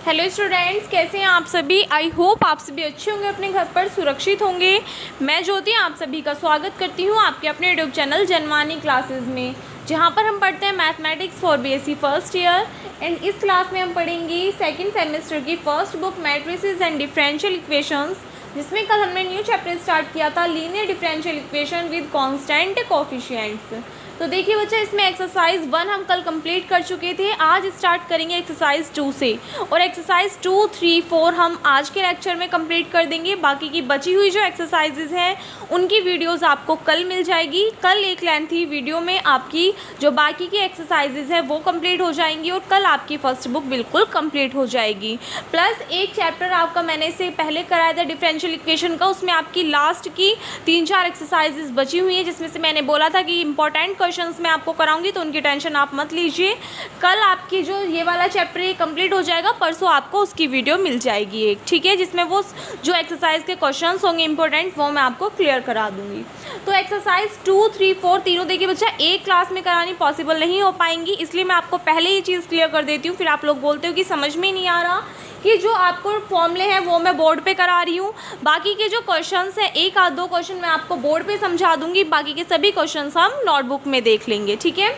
Hello students, कैसे हैं आप सभी। आई होप आप सभी अच्छे होंगे, अपने घर पर सुरक्षित होंगे। मैं ज्योति आप सभी का स्वागत करती हूं आपके अपने यूट्यूब चैनल जनमानी क्लासेस में, जहां पर हम पढ़ते हैं mathematics for BSc first year. And इस क्लास में हम पढ़ेंगे सेकंड सेमेस्टर की first book matrices and differential equations, जिसमें कल हमने न्यू चैप्टर स्टार्ट किया था linear differential equation with constant coefficients. तो देखिए बच्चा, इसमें एक्सरसाइज 1 हम कल कंप्लीट कर चुके थे। आज स्टार्ट करेंगे एक्सरसाइज 2 से, और एक्सरसाइज 2, 3, 4 हम आज के लेक्चर में कंप्लीट कर देंगे। बाकी की बची हुई जो एक्सरसाइजेज हैं उनकी वीडियोस आपको कल मिल जाएगी। कल एक लेंथी वीडियो में आपकी जो बाकी की एक्सरसाइजेज हैं वो कंप्लीट हो जाएंगी, और कल आपकी फर्स्ट बुक बिल्कुल कंप्लीट हो जाएगी। प्लस एक चैप्टर आपका मैंने से पहले कराया था डिफरेंशियल इक्वेशन का, उसमें आपकी लास्ट की 3-4 एक्सरसाइजेज बची हुई हैं, जिसमें से मैंने बोला था कि इंपॉर्टेंट क्वेश्चंस मैं आपको कराऊंगी, तो उनकी टेंशन आप मत लीजिए। कल आपकी जो ये वाला चैप्टर ये कंप्लीट हो जाएगा, परसों आपको उसकी वीडियो मिल जाएगी एक, ठीक है, जिसमें वो जो एक्सरसाइज के क्वेश्चंस होंगे इंपॉर्टेंट वो मैं आपको क्लियर करा दूंगी। तो एक्सरसाइज 2, 3, 4 तीनों देखिए बच्चा एक क्लास में करानी पॉसिबल नहीं हो पाएंगी, इसलिए मैं आपको पहले ही चीज़ क्लियर कर देती हूँ। फिर आप लोग बोलते हो कि समझ में नहीं आ रहा कि जो आपको फॉर्मूले हैं वो मैं बोर्ड पे करा रही हूँ। बाकी के जो क्वेश्चंस हैं, एक आध दो क्वेश्चन मैं आपको बोर्ड पे समझा दूंगी, बाकी के सभी क्वेश्चंस हम नोटबुक में देख लेंगे, ठीक है।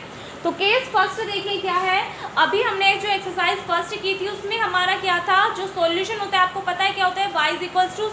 तो केस फर्स्ट देखिए क्या है। अभी हमने जो एक्सरसाइज फर्स्ट की थी उसमें हमारा क्या था, जो सॉल्यूशन होता है आपको पता है क्या होता है, y =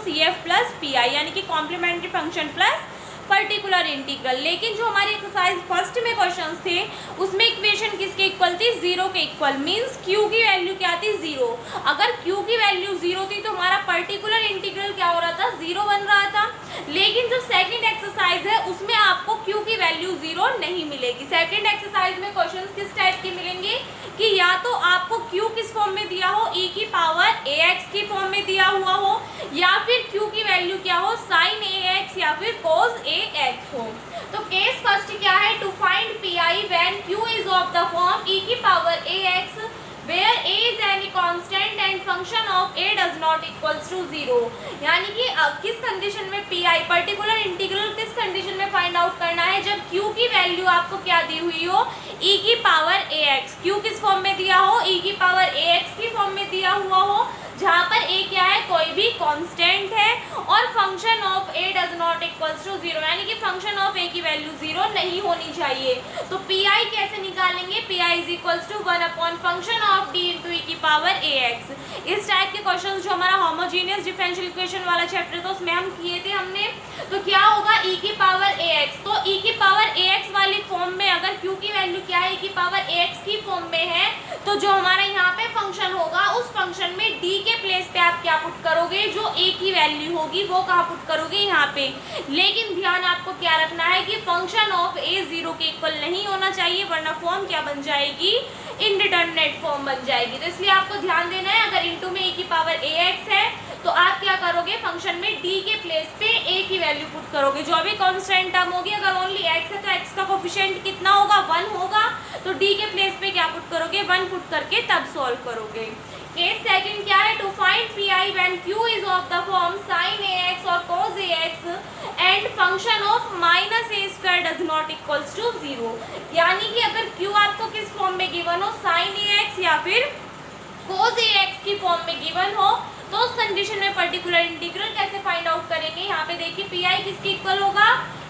CF + PI, यानी कि complementary function plus particular integral. लेकिन जो हमारी एक्सरसाइज फर्स्ट में क्वेश्चंस थे उसमें इक्वेशन किसके इक्वल थी, 0 के इक्वल। मींस q की वैल्यू क्या थी, 0। अगर q की वैल्यू 0 थी तो हमारा पर्टिकुलर इंटीग्रल क्या हो रहा था, 0 बन रहा था। लेकिन जो सेकंड एक्सरसाइज है उसमें आपको q की वैल्यू 0 नहीं मिलेगी। सेकंड एक्सरसाइज में क्वेश्चंस किस टाइप के मिलेंगे कि या तो आपको q किस फॉर्म में दिया हो, e⁻ax की फॉर्म में दिया हुआ हो, या फिर q की वैल्यू क्या हो, sin ax या फिर cos ax हो। तो केस फर्स्ट क्या है, to find pi when q is of the form e⁻ax where a is any constant and function of a does not equals to 0। यानी कि किस कंडीशन में pi पर्टिकुलर इंटीग्रल किस condition में फाइंड आउट करना है, जब q की वैल्यू आपको क्या दी हुई हो, e⁻ax। q किस फॉर्म में दिया हो, e⁻ax की फॉर्म में दिया हुआ हो, जहाँ पर a क्या है, कोई भी कांस्टेंट है, और function of a does not equals to 0, यानी कि फंक्शन ऑफ a की वैल्यू 0 नहीं होनी चाहिए। तो pi कैसे निकालेंगे, pi = 1 function of d × e⁻ax। इस टाइप के क्वेश्चन जो हमारा होमोजेनियस डिफरेंशियल इक्वेशन वाला चैप्टर था उसमें हम किए थे हमने। तो क्या होगा, e⁻ax, तो e⁻ax वाली फॉर्म में अगर q की वैल्यू क्या है, e⁻ax की फॉर्म में है, तो जो हमारा यहाँ पे फंक्शन होगा उस फंक्शन में d के प्लेस पे आप क्या पुट करोगे, जो a की वैल्यू होगी वो कहाँ पुट करोगे, यहाँ पे। लेकिन ध्यान आपको क्या रखना है कि फंक्शन ऑफ a 0 के इक्वल नहीं होना चाहिए, वरना फॉर्म क्या बन जाएगी, इनडिटरमिनेट फॉर्म बन जाएगी। तो इसलिए आपको ध्यान देना है, अगर इंटू में e⁻ax है तो आप क्या करोगे, फंक्शन में d के प्लेस पे a की वैल्यू पुट करोगे। जो भी कांस्टेंट टर्म होगी, अगर ओनली x है तो x का कोफिशिएंट कितना होगा, 1 होगा, तो d के प्लेस पे क्या पुट करोगे, 1 पुट करके तब सॉल्व करोगे। केस सेकंड क्या है, to find pi when q is of the form sin ax और cos ax and function of -a² does not equals to 0। यानी कि अगर q आपको किस फॉर्म में गिवन हो, sin ax या फिर cos ax की फॉर्म में गिवन हो, तो उस कंडीशन में पर्टिकुलर इंटीग्रल कैसे फाइंड आउट करेंगे। यहाँ पे देखिए pi किसके इक्वल होगा,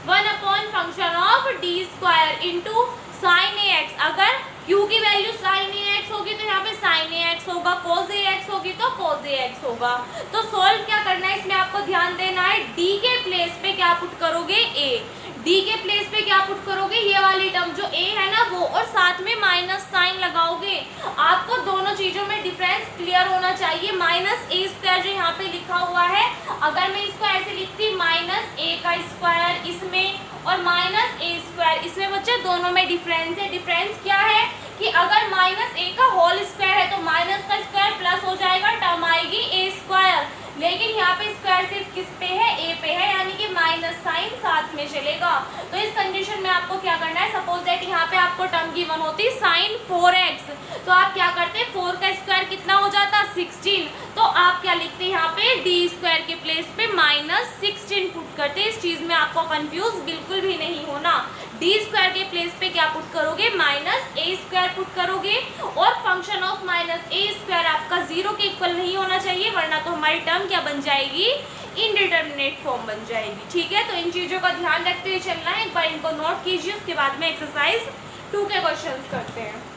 1 function of d² into sin ax। अगर q की वैल्यू sin ax होगी तो यहाँ पे sin ax होगा, cos ax होगी तो cos ax होगा। तो सॉल्व क्या करना है, इसमें आपको ध्यान देना है, d के प्लेस पे क्या पुट करोगे, a। d के प्लेस पे क्या पुट करोगे, ये वाली टर्म जो a है ना वो, और साथ में माइनस साइन लगाओगे। आपको दोनों चीजों में डिफरेंस क्लियर होना चाहिए। -a² जो यहाँ पे लिखा हुआ है, अगर मैं इसको ऐसे लिखती -a² इसमें और -a² इसमें, बच्चे दोनों में डिफरेंस है। डिफरेंस क्या है कि अगर -a का होल स्क्वायर है तो माइनस का स्क्वायर प्लस हो जाएगा, टर्म आएगी a²। लेकिन यहाँ पे स्क्वायर सिर्फ किस पे है, a पे है, यानी कि माइनस साइन साथ में चलेगा। तो इस कंडीशन में आपको क्या करना है, सपोज दैट यहाँ पे आपको टर्म गिवन होती sin 4x, तो आप क्या करते, 4 का स्क्वायर कितना हो जाता, 16, तो आप क्या लिखते हैं यहाँ पे, डी स्क्वायर के प्लेस पे -16 पुट करते हैं। इस चीज में आपको कंफ्यूज बिल्कुल भी नहीं होना। डी स्क्वायर के प्लेस पे क्या पुट करोगे, -a² पुट करोगे, और फंक्शन ऑफ -a² आपका 0 के इक्वल नहीं होना चाहिए, वरना तो हमारी टर्म क्या बन जाएगी, इनडिटर्मिनेट फॉर्म बन जाएगी। ठीक है, तो इन चीजों का ध्यान रखते हुए चलना है। एक बार इनको नोट कीजिए, उसके बाद में एक्सरसाइज 2 के क्वेश्चंस करते हैं।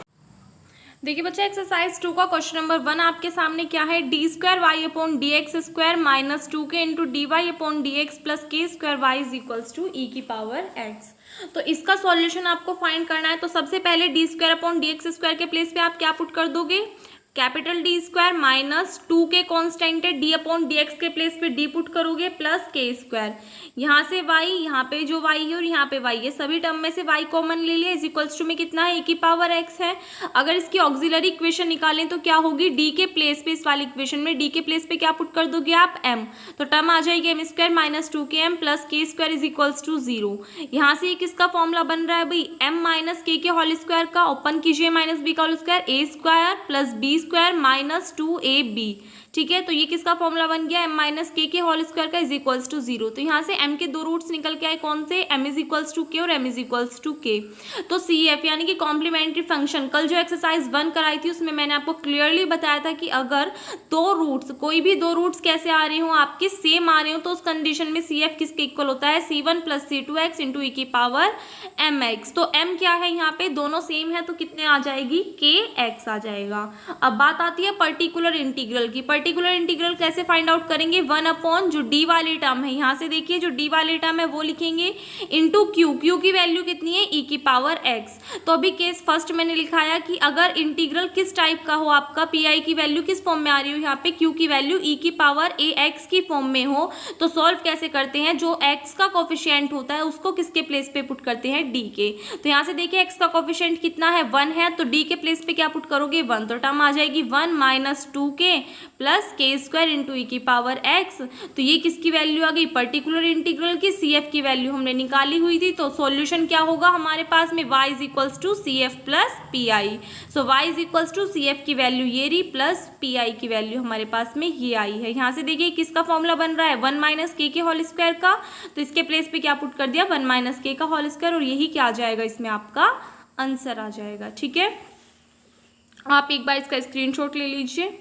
देखिए बच्चा, एक्सरसाइज 2 का क्वेश्चन नंबर 1 आपके सामने क्या है, d²y/dx² -2k into dy/dx plus k² y = e⁻x। तो इसका सॉल्यूशन आपको फाइंड करना है। तो सबसे पहले d²/dx² के प्लेस पे आप क्या पुट कर दोगे, कैपिटल D² -2k कॉन्स्टेंट है, d/dx के प्लेस पे d पुट करोगे प्लस k², यहाँ से y, यहाँ पे जो y है और यहाँ पे y है, सभी टर्म में से y कॉमन ले लिया, इज में कितना है, e⁻x है। अगर इसकी ऑक्सिलरी इक्वेशन निकालें तो क्या होगी, d के प्लेस पे, इस वाली इक्वेशन में d के प्लेस पे क्या पुट कर दोगे आप, m, तो टर्म आ जाएगी m² - 2km प्लस k² = 0। यहाँ से किसका फॉर्मूला बन रहा है भाई, m - k के होल स्क्वायर का, ओपन कीजिए -b का whole square, a² plus b² -2ab। ठीक है, तो ये किसका फॉर्मूला बन गया, m - k के होल स्क्वायर का = 0। तो यहाँ से m के दो रूट्स निकल के आए, कौन से, m = k और m = k। तो CF यानी कि कॉम्प्लीमेंट्री फंक्शन, कल जो एक्सरसाइज 1 कराई थी उसमें मैंने आपको क्लियरली बताया था कि अगर दो रूट्स, कोई भी दो रूट्स कैसे आ रहे हो, आपके सेम आ रहे हो, तो उस कंडीशन में CF किसके इक्वल होता है, c1 + c2x इंटू e⁻mx। तो m क्या है यहाँ पे, दोनों सेम है, तो कितने आ जाएगी, kx आ जाएगा। अब बात आती है पर्टिकुलर इंटीग्रल की। पर्टिकुलर इंटीग्रल कैसे फाइंड आउट करेंगे, 1/ जो d वाली टर्म है, यहाँ से देखिए जो d वाली टर्म है वो लिखेंगे, इंटू q की वैल्यू कितनी है, e⁻x। तो अभी केस फर्स्ट मैंने लिखाया कि अगर इंटीग्रल किस टाइप का हो, आपका pi की वैल्यू किस फॉर्म में आ रही हो, यहाँ पे q की वैल्यू e⁻ax की फॉर्म में हो, तो सॉल्व कैसे करते हैं, जो x का कोफिशिएंट होता है उसको किसके प्लेस पे पुट करते हैं, d के। तो यहाँ से देखिए x का कोफिशिएंट कितना है, 1 है, तो d के प्लेस पे क्या पुट करोगे, 1, तो टर्म आ जाएगी 1 - 2k plus k² into e⁻x। तो ये किसकी वैल्यू आ गई, पर्टिकुलर इंटीग्रल की, CF की वैल्यू हमने निकाली हुई थी। तो सॉल्यूशन क्या होगा हमारे पास में, y = CF प्लस PI। सो y = CF की वैल्यू ये रही, प्लस PI की वैल्यू हमारे पास में ये आई है। यहाँ से देखिए किसका फॉर्मूला बन रहा है, 1 - k के होल स्क्वायर का, तो इसके प्लेस पे क्या पुट कर दिया, 1 - k का होल स्क्वायर, और यही क्या आ जाएगा, इसमें आपका आंसर आ जाएगा। ठीक है, आप एक बार इसका स्क्रीनशॉट ले लीजिए।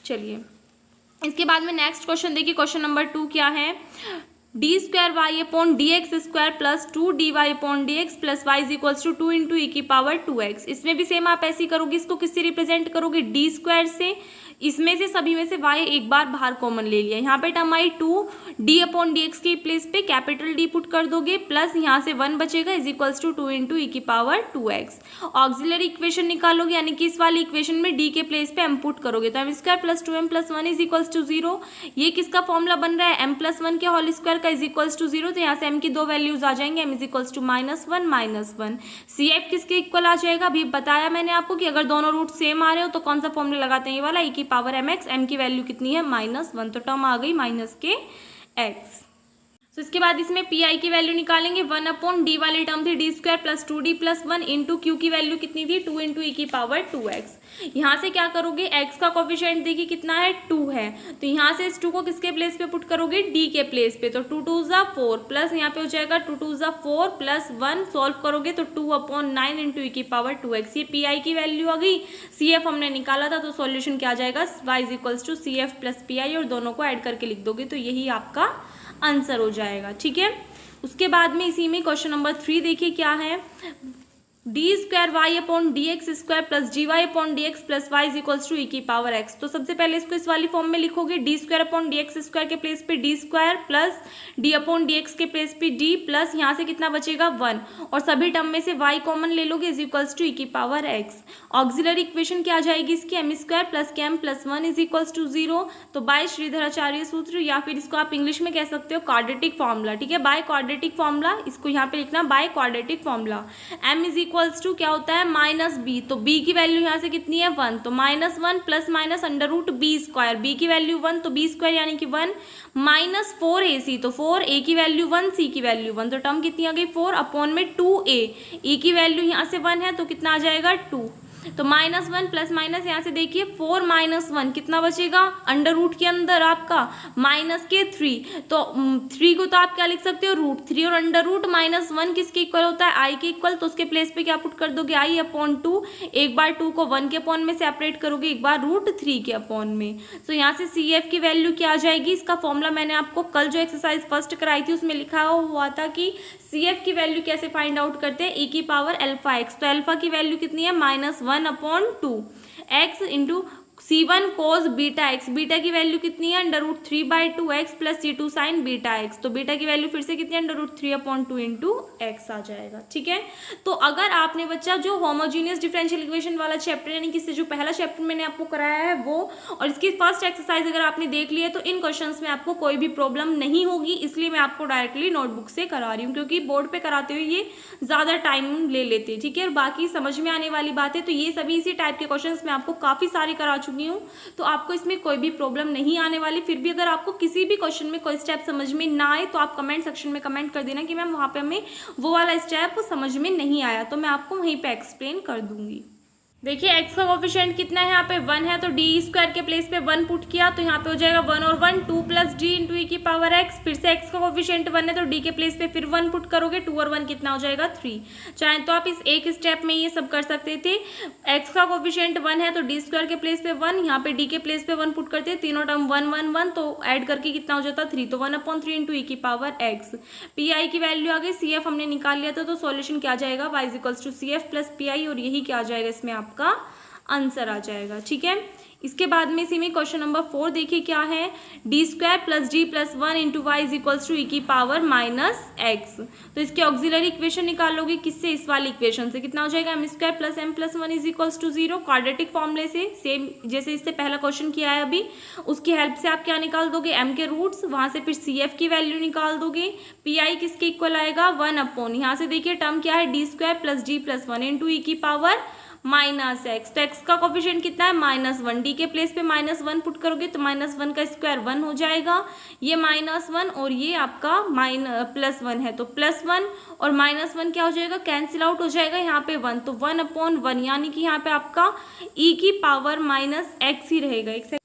चलिए, इसके बाद में नेक्स्ट क्वेश्चन देखिए, क्वेश्चन नंबर 2 क्या है, d²y/dx² plus 2dy/dx plus y = 2 into e⁻2x। इसमें भी सेम आप ऐसे ही करोगे, इसको किससे रिप्रेजेंट करोगे, d² से, इसमें से सभी में से y एक बार बाहर कॉमन ले लिया, यहाँ पे टर्म आई 2, d/dx के प्लेस पे कैपिटल D पुट कर दोगे, प्लस यहाँ से 1 बचेगा, = 2 इंटू e⁻2x। ऑक्सिलरी इक्वेशन निकालोगे, यानी कि इस वाली इक्वेशन में d के प्लेस पे m पुट करोगे, तो m² + 2m + 1 = 0। ये किसका फॉर्मूला बन रहा है, m + 1 के होल स्क्वायर का = 0। तो यहाँ से m की दो वैल्यूज आ जाएंगे, m = -1 CF किसके इक्वल आ जाएगा, अभी बताया मैंने आपको कि अगर दोनों रूट सेम आ रहे हो तो कौन सा फॉर्मूला लगाते हैं, ये वाला, e⁻mx, m की वैल्यू कितनी है, -1, तो टर्म आ गई -kx। तो इसके बाद इसमें PI की वैल्यू निकालेंगे, 1/d वाली टर्म थी d² + 2d + 1 इंटू q की वैल्यू कितनी थी, 2 इंटू e⁻2x। यहाँ से क्या करोगे, x का कोफिशिएंट देखिए कितना है, 2 है, तो यहाँ से इस 2 को किसके प्लेस पे पुट करोगे, d के प्लेस पे, तो 2 × 2 = 4 प्लस यहाँ पे हो जाएगा 2 × 2 = 4 प्लस 1, सॉल्व करोगे तो 2/9 इंटू e⁻2x। ये PI की वैल्यू आ गई, CF हमने निकाला था, तो सॉल्यूशन क्या आ जाएगा, y = CF प्लस PI, और दोनों को ऐड करके लिख दोगे तो यही आपका आंसर हो जाएगा। ठीक है, उसके बाद में इसी में क्वेश्चन नंबर 3 देखिए क्या है, d²y/dx² plus dy/dx plus y = e⁻x। तो सबसे पहले इसको इस वाली फॉर्म में लिखोगे, d²/dx² के प्लेस पे d² प्लस d/dx के प्लेस पे d प्लस यहाँ से कितना बचेगा, 1, और सभी टर्म में से y कॉमन ले लोगे, = e⁻x। ऑक्सिलरी इक्वेशन क्या आ जाएगी इसकी, m² + km + 1 = 0। तो बाय श्रीधराचार्य सूत्र, या फिर इसको आप इंग्लिश में कह सकते हो क्वाड्रेटिक फॉर्मूला। ठीक है, बाय क्वाड्रेटिक फॉर्मूला, इसको यहाँ पे लिखना बाय क्वाड्रेटिक फॉर्मूला। m = क्या होता है, -b, तो b की वैल्यू यहाँ से कितनी है, 1, तो -1 प्लस माइनस √b², b की वैल्यू 1, तो b² यानी कि 1, -4ac, तो 4a की वैल्यू 1, c की वैल्यू 1, तो टर्म कितनी आ गई, 4/2a, e की वैल्यू यहाँ से 1 है, तो कितना आ जाएगा, 2। तो -1 प्लस माइनस यहाँ से देखिए 4 - 1 कितना बचेगा अंडर रूट के अंदर आपका -3। तो 3 को तो आप क्या लिख सकते हो √3 और अंडर रूट -1 किसके इक्वल होता है i के इक्वल। तो उसके प्लेस पे क्या पुट कर दोगे i/2। एक बार 2 को 1 के अपॉन में सेपरेट करोगे, एक बार √3 के अपॉन में। तो यहाँ से CF की वैल्यू क्या आ जाएगी, इसका फॉर्मूला मैंने आपको कल जो एक्सरसाइज फर्स्ट कराई थी उसमें लिखा हुआ था कि CF की वैल्यू कैसे फाइंड आउट करते हैं, e⁻⁴x। तो अल्फा की वैल्यू कितनी है -1/2 x into C1 cos beta x. Beta की वैल्यू कितनी है √3/2x plus C2 sin beta x. तो बीटा की वैल्यू फिर से कितनी है √3/2 इंटू एक्स आ जाएगा। ठीक है, तो अगर आपने बच्चा जो होमोजीनियस डिफरेंशियल इक्वेशन वाला चैप्टर यानी कि जो पहला चैप्टर मैंने आपको कराया है वो और इसकी फर्स्ट एक्सरसाइज अगर आपने देख ली है तो इन क्वेश्चंस में आपको कोई भी प्रॉब्लम नहीं होगी। इसलिए मैं आपको डायरेक्टली नोटबुक से करा रही हूँ, क्योंकि बोर्ड पे कराते हुए ये ज़्यादा टाइम ले लेते हैं। ठीक है, और बाकी समझ में आने वाली बात है तो ये सभी इसी टाइप के क्वेश्चंस मैं आपको काफ़ी सारे करा चुकी हूँ, तो आपको इसमें कोई भी प्रॉब्लम नहीं आने वाली। फिर भी अगर आपको किसी भी क्वेश्चन में कोई स्टेप समझ में ना आए तो आप कमेंट सेक्शन में कमेंट कर देना कि मैम वहाँ पे हमें वो वाला स्टेप समझ में नहीं आया, तो मैं आपको वहीं पे एक्सप्लेन कर दूंगी। देखिए x का कोफिशिएंट कितना है, यहाँ पे 1 है तो d² के प्लेस पे 1 पुट किया तो यहाँ पे हो जाएगा 1 और 1 2 प्लस d इंटू e⁻x। फिर से x का कोफिशिएंट 1 है तो d के प्लेस पे फिर 1 पुट करोगे, 2 और 1 कितना हो जाएगा 3। चाहे तो आप इस एक स्टेप में ये सब कर सकते थे। x का कोफिशिएंट 1 है तो d² के प्लेस पे 1, यहाँ पे d के प्लेस पे 1 पुट करते, तीनों टर्म 1 1 1 तो ऐड करके कितना हो जाता 3, तो 1/3 इंटू e⁻x। pi की वैल्यू आ गई, cf हमने निकाल लिया था तो सॉल्यूशन क्या आ जाएगा y = cf प्लस pi, और यही क्या आ जाएगा इसमें आपका आंसर आ जाएगा। ठीक है, इसके बाद में इसी में क्वेश्चन नंबर 4 देखिए क्या है, d² plus d plus 1 into Y = e⁻−x। तो इसके ऑक्सिलरी इक्वेशन निकालोगे किससे, इस वाली इक्वेशन से, कितना हो जाएगा m² plus m plus 1 = 0। Quadratic फॉर्मूले से सेम जैसे इससे पहला क्वेश्चन किया है अभी, उसकी हेल्प से आप क्या निकाल दोगे m के रूट्स, वहाँ से फिर CF की वैल्यू निकाल दोगे। pi किसके इक्वल आएगा 1/, यहाँ से देखिए टर्म क्या है d² plus d plus 1 into e⁻−x। तो x का कोफिशिएंट कितना है -1, d के प्लेस पे -1 पुट करोगे तो -1 का स्क्वायर 1 हो जाएगा, ये -1 और ये आपका +1 है तो +1 और -1 क्या हो जाएगा कैंसिल आउट हो जाएगा, यहाँ पे 1 तो 1/1 यानी कि यहाँ पे आपका e⁻−x ही रहेगा।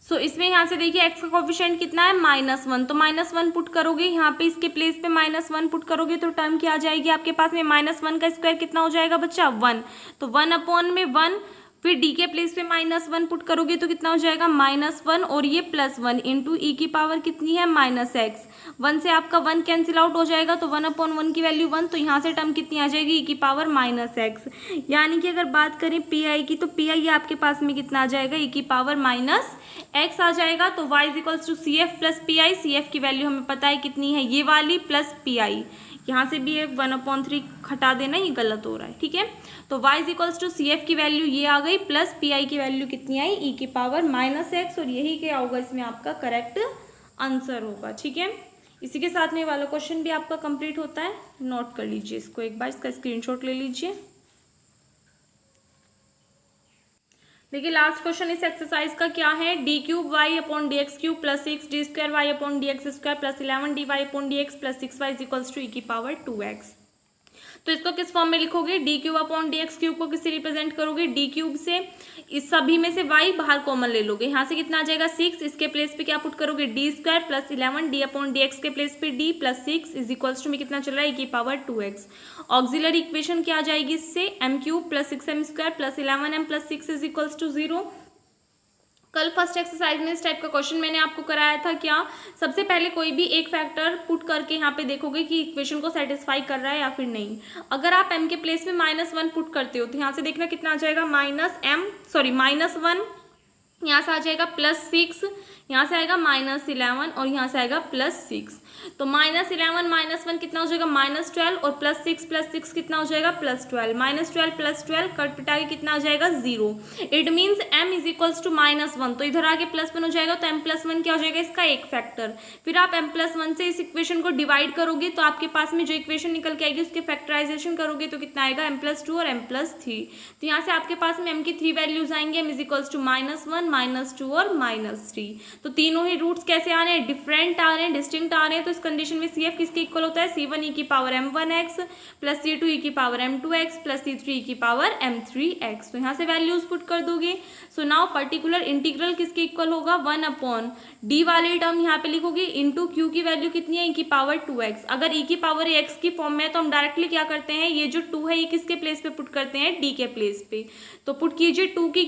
सो इसमें यहाँ से देखिए x का कोफिशिएंट कितना है -1, तो -1 पुट करोगे, यहाँ पे इसके प्लेस पे -1 पुट करोगे तो टर्म क्या आ जाएगी आपके पास में -1 का स्क्वायर कितना हो जाएगा बच्चा 1, तो 1/1। फिर d के प्लेस पे -1 पुट करोगे तो कितना हो जाएगा -1 और ये +1 इंटू e⁻ कितनी है -x। 1 से आपका 1 कैंसिल आउट हो जाएगा तो 1/1 की वैल्यू 1, तो यहाँ से टर्म कितनी आ जाएगी e⁻−x। यानी कि अगर बात करें pi की तो pi आपके पास में कितना आ जाएगा e⁻−x आ जाएगा। तो y = cf plus pi, cf की वैल्यू हमें पता है कितनी है ये वाली प्लस pi, यहाँ से भी ये 1/3 हटा देना, ये गलत हो रहा है। ठीक है, तो y = cf की वैल्यू ये आ गई प्लस pi की वैल्यू कितनी आई e⁻−x, और यही क्या होगा इसमें आपका करेक्ट आंसर होगा। ठीक है, इसी के साथ में वाला क्वेश्चन भी आपका कंप्लीट होता है। नोट कर लीजिए इसको एक बार, इसका स्क्रीनशॉट ले लीजिए। देखिए लास्ट क्वेश्चन इस एक्सरसाइज का क्या है, d³ y/dx³ plus 6 d² y/dx² plus 11 dy/dx plus 6y = e⁻2x। तो इसको किस फॉर्म में लिखोगे, d³ को किससे रिप्रेजेंट करोगे, d³ से, इस सभी में से y बाहर कॉमन ले लोगे, यहाँ से कितना आ जाएगा 6, इसके प्लेस पे क्या पुट करोगे d² प्लस 11 d/dx के प्लेस पे d प्लस 6 में कितना चल रहा है e⁻2x। ऑक्सिलरी इक्वेशन क्या आ जाएगी इससे, m³ plus 6m² plus 11m plus 6 = 0। कल फर्स्ट एक्सरसाइज में इस टाइप का क्वेश्चन मैंने आपको कराया था क्या, सबसे पहले कोई भी एक फैक्टर पुट करके यहाँ पे देखोगे कि इक्वेशन को सेटिस्फाई कर रहा है या फिर नहीं। अगर आप m के प्लेस में -1 पुट करते हो तो यहाँ से देखना कितना आ जाएगा -1, यहाँ से आ जाएगा +6, यहाँ से आएगा -11 और यहाँ से आएगा +6। तो -11 -1 कितना हो जाएगा -12 और +6 कितना हो जाएगा +12, -12 +12 कट पिटा के कितना आ जाएगा 0। इट मीन्स m = -1, तो इधर आके +1 हो जाएगा तो m+1 क्या हो जाएगा इसका एक फैक्टर। फिर आप m+1 से इस इक्वेशन को डिवाइड करोगे तो आपके पास में जो इक्वेशन निकल के आएगी उसके फैक्टराइजेशन करोगे तो कितना आएगा m+2 और m+3। तो यहाँ से आपके पास में m की 3 वैल्यूज आएंगे, m = -1, -2 और -3। तो तीनों ही रूट्स कैसे आ रहे हैं, डिफरेंट आ रहे हैं, डिस्टिंक्ट आ रहे हैं। तो इस कंडीशन में CF किसके इक्वल होता है, C1 e की power m1x plus C2 e की power m2x plus C3 e की पावर m3x। तो यहाँ से वैल्यूज पुट कर दोगे। सो नाउ पर्टिकुलर इंटीग्रल किसके इक्वल होगा, 1/d वाली टर्म यहाँ पे लिखोगे इंटू क्यू की वैल्यू कितनी है, e की पावर 2x। अगर e की पावर x की फॉर्म में है तो हम डायरेक्टली क्या करते हैं, ये जो 2 है ये किसके प्लेस पे पुट करते हैं, d के प्लेस पे। तो पुट कीजिए 2 की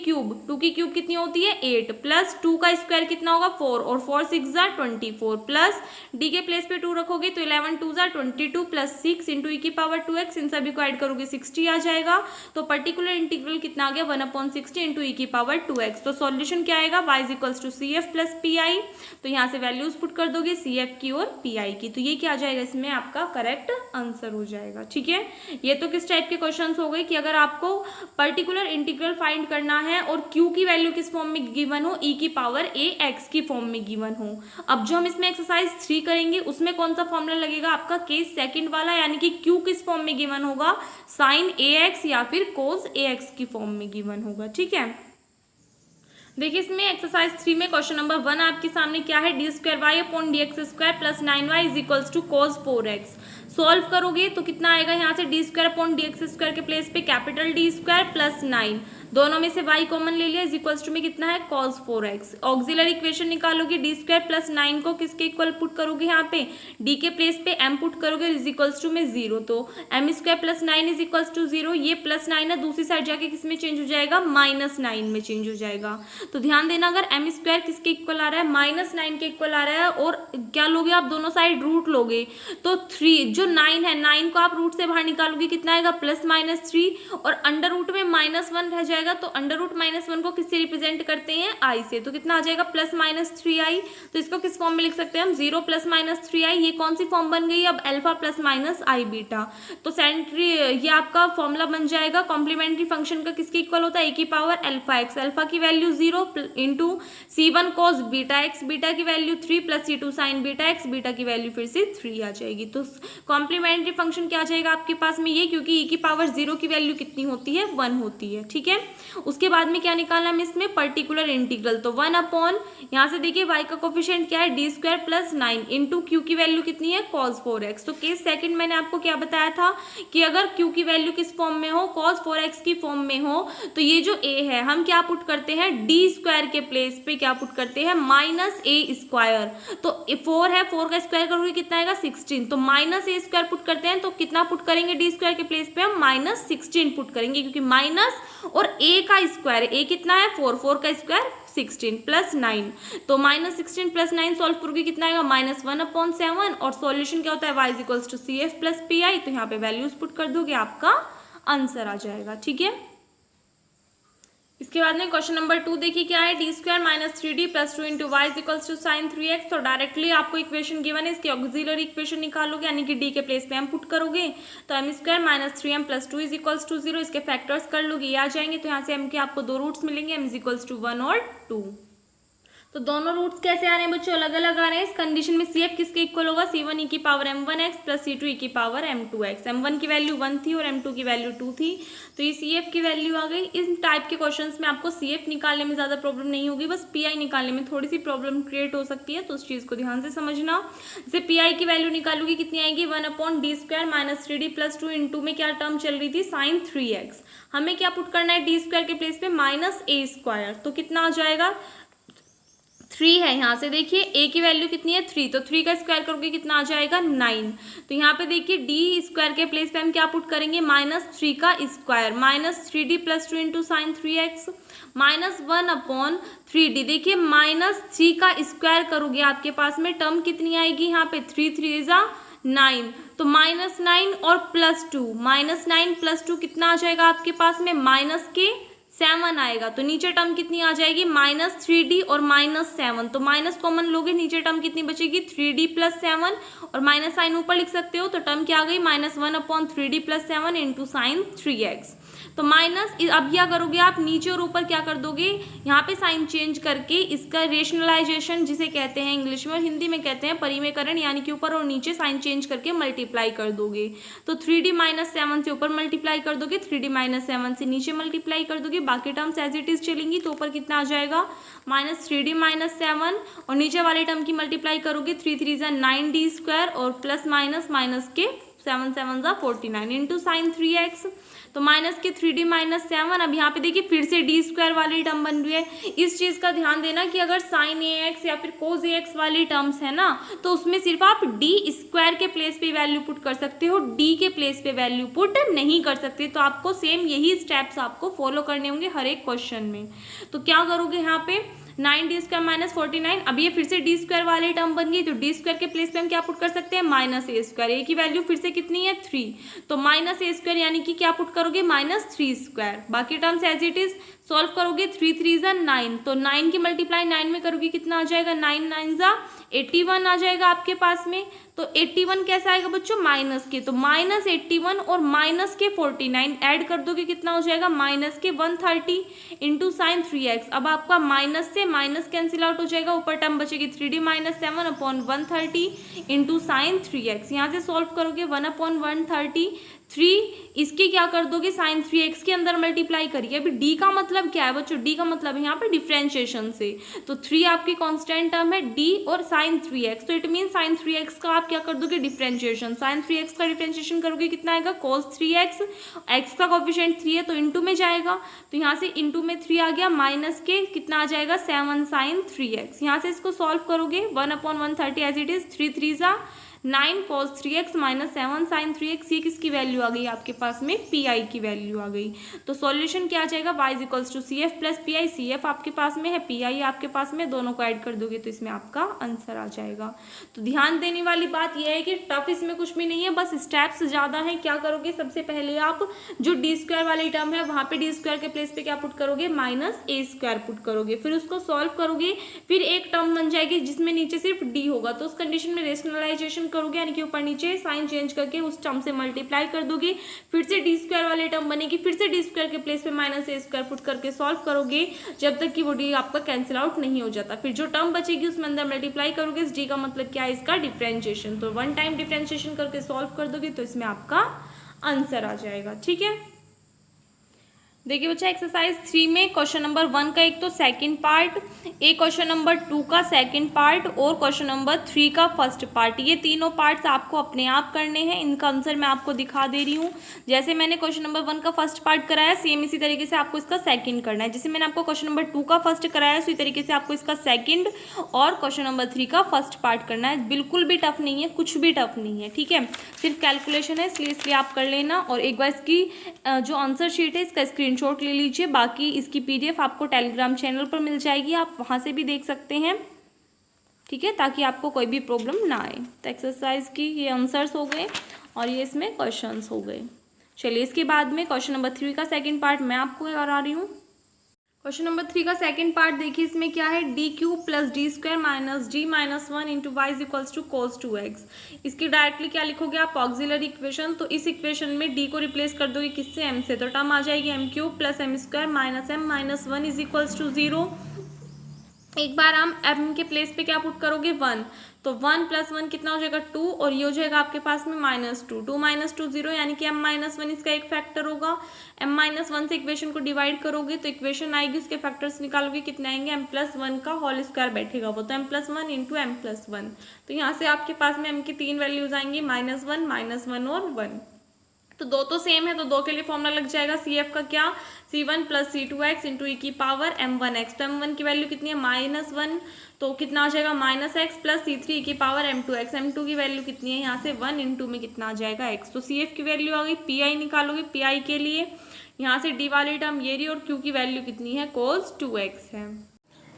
क्यूब कितनी होती है 8 प्लस 2 का स्क्वायर कितना होगा 4 और 4 6 24 प्लस d के प्लेस पे 2 रखोगे तो 11 2 22 प्लस 6 इंटू ई की पावर 2x। इन सभी को ऐड करोगे 60 आ जाएगा। तो पर्टिकुलर इंटीग्रल कितना आ गया 1/60 इंटू ई की पावर 2x। तो सॉल्यूशन क्या आएगा, y equals to CF plus PI। तो यहाँ से वैल्यूज पुट कर दोगे CF की और PI की। तो ये क्या आ जाएगा, इसमें आपका करेक्ट आंसर हो जाएगा। ठीक है, ये तो किस टाइप के क्वेश्चंस हो गए कि अगर आपको पर्टिकुलर इंटीग्रल फाइंड करना है और q की वैल्यू किस फॉर्म में गिवन हो, e की पावर ax की फॉर्म में गिवन हो। अब जो हम इसमें एक्सरसाइज 3 करेंगे उसमें कौन सा फॉर्मूला लगेगा, आपका केस सेकंड वाला, यानी कि q किस फॉर्म में गिवन होगा, साइन ax या फिर cos ax की फॉर्म में गिवन होगा। ठीक है, देखिए इसमें एक्सरसाइज 3 में क्वेश्चन नंबर 1 आपके सामने क्या है, d2y/dx² plus 9y is equals to cos 4x। Solve करोगे तो कितना आएगा, यहाँ से d2/dx² के प्लेस पे कैपिटल D² प्लस 9, दोनों में से y कॉमन ले लिया, इज इक्वल्स टू में कितना है cos 4x। ऑक्सिलरी इक्वेशन निकालोगे, d² प्लस 9 को किसके इक्वल पुट करोगे, यहाँ पे d के प्लेस पे m पुट करोगे, इज इक्वल्स टू में 0। तो m² plus 9 is equals to 0। ये प्लस 9 है, दूसरी साइड जाके किस में चेंज हो जाएगा, -9 में चेंज हो जाएगा। तो ध्यान देना, अगर m² किसके इक्वल आ रहा है, -9 के इक्वल आ रहा है, और क्या लोगे आप, दोनों साइड रूट लोगे। तो 3 जो 9 है, 9 को आप रूट से बाहर निकालोगे, कितना आएगा +-3, और अंडर रूट में -1 रह जाएगा। तो अंडर रूट -1 को किससे रिप्रेजेंट करते हैं, i से। तो कितना आ जाएगा +-3i। तो इसको किस फॉर्म में लिख सकते हैं हम, 0 +-3i। ये कौन सी फॉर्म बन गई, अब alpha plus minus i beta. तो सेंट्री ये आपका फॉर्मूला बन जाएगा कॉम्प्लीमेंट्री फंक्शन का, किसके इक्वल होता है, e की पावर अल्फा x। अल्फा की value 0 into C1 cos beta x, beta की value 3 plus C2 sine beta x, beta की वैल्यू फिर से 3 आ जाएगी। तो कॉम्प्लीमेंट्री फंक्शन क्या आ जाएगा आपके पास में, ये, क्योंकि e की पावर 0 की वैल्यू कितनी होती है, 1 होती है। ठीक है, उसके बाद में क्या निकालना है इसमें, पर्टिकुलर इंटीग्रल। तो 1/, यहाँ से देखिए y का कोफिशिएंट क्या है, d² प्लस 9 इंटू क्यू की वैल्यू कितनी है, cos 4x। तो केस सेकंड मैंने आपको क्या बताया था कि अगर q की वैल्यू किस फॉर्म में हो, cos 4x की फॉर्म में हो, तो ये जो a है हम क्या पुट करते हैं, d² के प्लेस पे क्या पुट करते हैं, -a²। तो 4 है, 4 का स्क्वायर करोगे कितना आएगा 16। तो -a² पुट करते हैं, तो कितना पुट करेंगे d² के प्लेस पे हम -16 पुट करेंगे, क्योंकि माइनस और a का स्क्वायर, a कितना है 4, 4 का स्क्वायर 16 प्लस 9। तो -16 प्लस 9 सॉल्व करोगे कितना आएगा, -1/7। और सॉल्यूशन क्या होता है, y equals to CF plus PI। तो यहाँ पे वैल्यूज पुट कर दोगे, आपका आंसर आ जाएगा। ठीक है, इसके बाद में क्वेश्चन नंबर 2 देखिए क्या है, d² - 3d plus 2 into Y equals to sine 3x। तो डायरेक्टली आपको इक्वेशन गिवन है, इसकी ऑक्सिलरी इक्वेशन निकालोगे, यानी कि d के प्लेस पे m पुट करोगे। तो m² - 3m plus 2 is equals to 0। इसके फैक्टर्स कर लोगे, ये आ जाएंगे। तो यहाँ से m के आपको 2 रूट्स मिलेंगे, m इज इक्वल्स टू 1 और 2। तो दोनों रूट्स कैसे आ रहे हैं बच्चों, अलग अलग आ रहे हैं। इस कंडीशन में CF किसके इक्वल होगा, C1 e की power m1x plus C2 e की पावर m2x। m1 की वैल्यू 1 थी और m2 की वैल्यू 2 थी, तो ये CF की वैल्यू आ गई। इस टाइप के क्वेश्चंस में आपको CF निकालने में ज़्यादा प्रॉब्लम नहीं होगी, बस PI निकालने में थोड़ी सी प्रॉब्लम क्रिएट हो सकती है। तो उस चीज़ को ध्यान से समझना। जैसे PI की वैल्यू निकालूगी, कितनी आएगी, 1/d² - 3d प्लस 2 इंटू में क्या टर्म चल रही थी, साइन 3x। हमें क्या पुट करना है, d² के प्लेस पे -a²। तो कितना आ जाएगा, 3 है। यहाँ से देखिए a की वैल्यू कितनी है 3, तो 3 का स्क्वायर करोगे कितना आ जाएगा 9। तो यहाँ पे देखिए d² के प्लेस पे हम क्या पुट करेंगे, -3 का square, -3d plus 2 into sine 3x, -1/3d। देखिए -3 का स्क्वायर करोगे, आपके पास में टर्म कितनी आएगी, यहाँ पे 3 3 = 9। तो -9 और +2, -9 + 2 कितना आ जाएगा आपके पास में, -7 आएगा। तो नीचे टर्म कितनी आ जाएगी, -3d और -7। तो माइनस कॉमन लोगे, नीचे टर्म कितनी बचेगी, 3d + 7, और माइनस साइन ऊपर लिख सकते हो। तो टर्म क्या आ गई, -1/3d + 7 इंटू साइन 3x। तो तो माइनस, अब क्या करोगे आप, नीचे और ऊपर क्या कर दोगे, यहाँ पे साइन चेंज करके इसका रेशनलाइजेशन जिसे कहते हैं इंग्लिश में और हिंदी में कहते हैं परिमेयकरण, यानी कि ऊपर और नीचे साइन चेंज करके मल्टीप्लाई कर दोगे। तो 3D - 7 से ऊपर मल्टीप्लाई कर दोगे, 3D - 7 से नीचे मल्टीप्लाई कर दोगे, बाकी टर्म्स एज इट इज चलेंगी। तो ऊपर कितना आ जाएगा -3D - 7 और नीचे वाले टर्म की मल्टीप्लाई करोगे, 3 3 = 9D² और प्लस माइनस के 7 7 = 49 इंटू साइन 3x। तो माइनस के 3D - 7, अब यहाँ पे देखिए फिर से D² वाली टर्म बन रही है। इस चीज़ का ध्यान देना कि अगर साइन AX या फिर कोस AX वाली टर्म्स है ना, तो उसमें सिर्फ आप D² के प्लेस पे वैल्यू पुट कर सकते हो, D के प्लेस पे वैल्यू पुट नहीं कर सकते। तो आपको सेम यही स्टेप्स आपको फॉलो करने होंगे हर एक क्वेश्चन में। तो क्या करोगे यहाँ पे 9D² - 49, अब ये फिर से D² वाले टर्म बन गई, तो D² के प्लेस पे हम क्या पुट कर सकते हैं -A², A की वैल्यू फिर से कितनी है 3, तो -A² यानी कि क्या पुट करोगे -3², बाकी terms as it is solve करोगे, 3 3 = 9, तो 9 की मल्टीप्लाई 9 में करोगे कितना आ जाएगा, 9 9 = 81 आ जाएगा आपके पास में। तो 81 कैसा आएगा बच्चों, माइनस के, तो -81 और माइनस के 49 ऐड कर दोगे, कितना हो जाएगा माइनस के 130 इंटू साइन 3x। अब आपका माइनस से माइनस कैंसिल आउट हो जाएगा, ऊपर टर्म बचेगी 3D - 7 upon 130 into sine 3x। यहाँ से सॉल्व करोगे 1/130, 3 इसके क्या कर दोगे साइन 3x के अंदर मल्टीप्लाई करिए। अभी d का मतलब क्या है बच्चों, d का मतलब है यहाँ पे डिफ्रेंशिएशन से, तो 3 आपकी कांस्टेंट टर्म है d और साइन 3x, तो इट मीन साइन 3x का आप क्या कर दोगे डिफ्रेंशिएशन, साइन 3x का डिफ्रेंशिएशन करोगे कितना आएगा cos 3x, x का कोफिशिएंट 3 है तो इंटू में जाएगा, तो यहाँ से इंटू में 3 आ गया, माइनस के कितना आ जाएगा 7 साइन 3x। यहाँ से इसको सॉल्व करोगे 1/130 as it is, 3 3 = 9 cos 3x - 7 sin 3x, ये किसकी वैल्यू आ गई आपके पास में, PI की वैल्यू आ गई। तो सॉल्यूशन क्या आ जाएगा, y = CF + PI, CF आपके पास में है, PI आपके पास में, दोनों को ऐड कर दोगे तो इसमें आपका आंसर आ जाएगा। तो ध्यान देने वाली बात यह है कि टफ इसमें कुछ भी नहीं है, बस स्टेप्स ज़्यादा हैं। क्या करोगे, सबसे पहले आप जो D² वाली टर्म है वहाँ पे D² के प्लेस पे क्या पुट करोगे -A² पुट करोगे, फिर उसको सॉल्व करोगे, फिर एक टर्म बन जाएगी जिसमें नीचे सिर्फ D होगा, तो उस कंडीशन में रेशनलाइजेशन करोगे, यानी कि ऊपर नीचे साइन चेंज करके उस टर्म से मल्टीप्लाई कर दोगे, फिर से D² वाले टर्म बनेगी, फिर से D² के प्लेस पे -A² पुट करके सॉल्व करोगे जब तक कि वो D आपका कैंसिल आउट नहीं हो जाता, फिर जो टर्म बचेगी उसमें अंदर मल्टीप्लाई करोगे। इस D का मतलब क्या है, इसका डिफ्रेंशिएशन, तो 1 टाइम डिफ्रेंशिएशन करके सॉल्व कर दोगे तो इसमें आपका आंसर आ जाएगा। ठीक है, देखिए बच्चा एक्सरसाइज 3 में क्वेश्चन नंबर 1 का एक तो सेकंड पार्ट, एक क्वेश्चन नंबर 2 का सेकंड पार्ट और क्वेश्चन नंबर 3 का फर्स्ट पार्ट, ये तीनों पार्ट्स आपको अपने आप करने हैं। इनका आंसर मैं आपको दिखा दे रही हूँ। जैसे मैंने क्वेश्चन नंबर 1 का फर्स्ट पार्ट कराया, सेम इसी तरीके से आपको इसका सेकंड करना है। जैसे मैंने आपको क्वेश्चन नंबर 2 का फर्स्ट कराया, उसी तरीके से आपको इसका सेकंड और क्वेश्चन नंबर 3 का फर्स्ट पार्ट करना है। बिल्कुल भी टफ नहीं है, कुछ भी टफ नहीं है, ठीक है, सिर्फ कैलकुलेशन है, इसलिए आप कर लेना। और एक बार इसकी जो आंसर शीट है इसका स्क्रीनशॉट ले लीजिए, बाकी इसकी PDF आपको टेलीग्राम चैनल पर मिल जाएगी, आप वहाँ से भी देख सकते हैं, ठीक है, ताकि आपको कोई भी प्रॉब्लम ना आए। तो एक्सरसाइज की ये आंसर्स हो गए और ये इसमें क्वेश्चंस हो गए। चलिए इसके बाद में क्वेश्चन नंबर 3 का सेकंड पार्ट मैं आपको करा रही हूँ। क्वेश्चन नंबर 3 का सेकंड पार्ट देखिए, इसमें क्या है, d³ + d² - d - 1 into y = cos 2x। इसकी डायरेक्टली क्या लिखोगे आप, ऑक्सिलरी इक्वेशन। तो इस इक्वेशन में d को रिप्लेस कर दोगे किससे, m से, तो टर्म आ जाएगी m³ + m² - m - 1 = 0। एक बार हम m के प्लेस पे क्या पुट करोगे 1, तो 1 + 1 कितना हो जाएगा 2, और ये हो जाएगा आपके पास में -2, 2 - 2 0, यानी कि m - 1 इसका एक फैक्टर होगा। m - 1 से इक्वेशन को डिवाइड करोगे तो इक्वेशन आएगी, उसके फैक्टर्स निकालोगे, कितने आएंगे, m + 1 का होल स्क्वायर बैठेगा वो, तो m + 1 इंटू m + 1। तो यहाँ से आपके पास में m की 3 वैल्यूज आएंगी, -1 -1 और 1। तो दो तो सेम है, तो दो के लिए फॉर्मूला लग जाएगा CF का क्या, C1 + C2x इंटू e⁻m1x। तो m1 की वैल्यू कितनी है -1, तो कितना आ जाएगा -x + C3 e⁻m2x। m2 की वैल्यू कितनी है, यहाँ से 1 इंटू में कितना आ जाएगा x। तो CF की वैल्यू आ गई, PI निकालोगे, PI के लिए यहाँ से d वाली टर्म ये रही और q की वैल्यू कितनी है cos 2x है।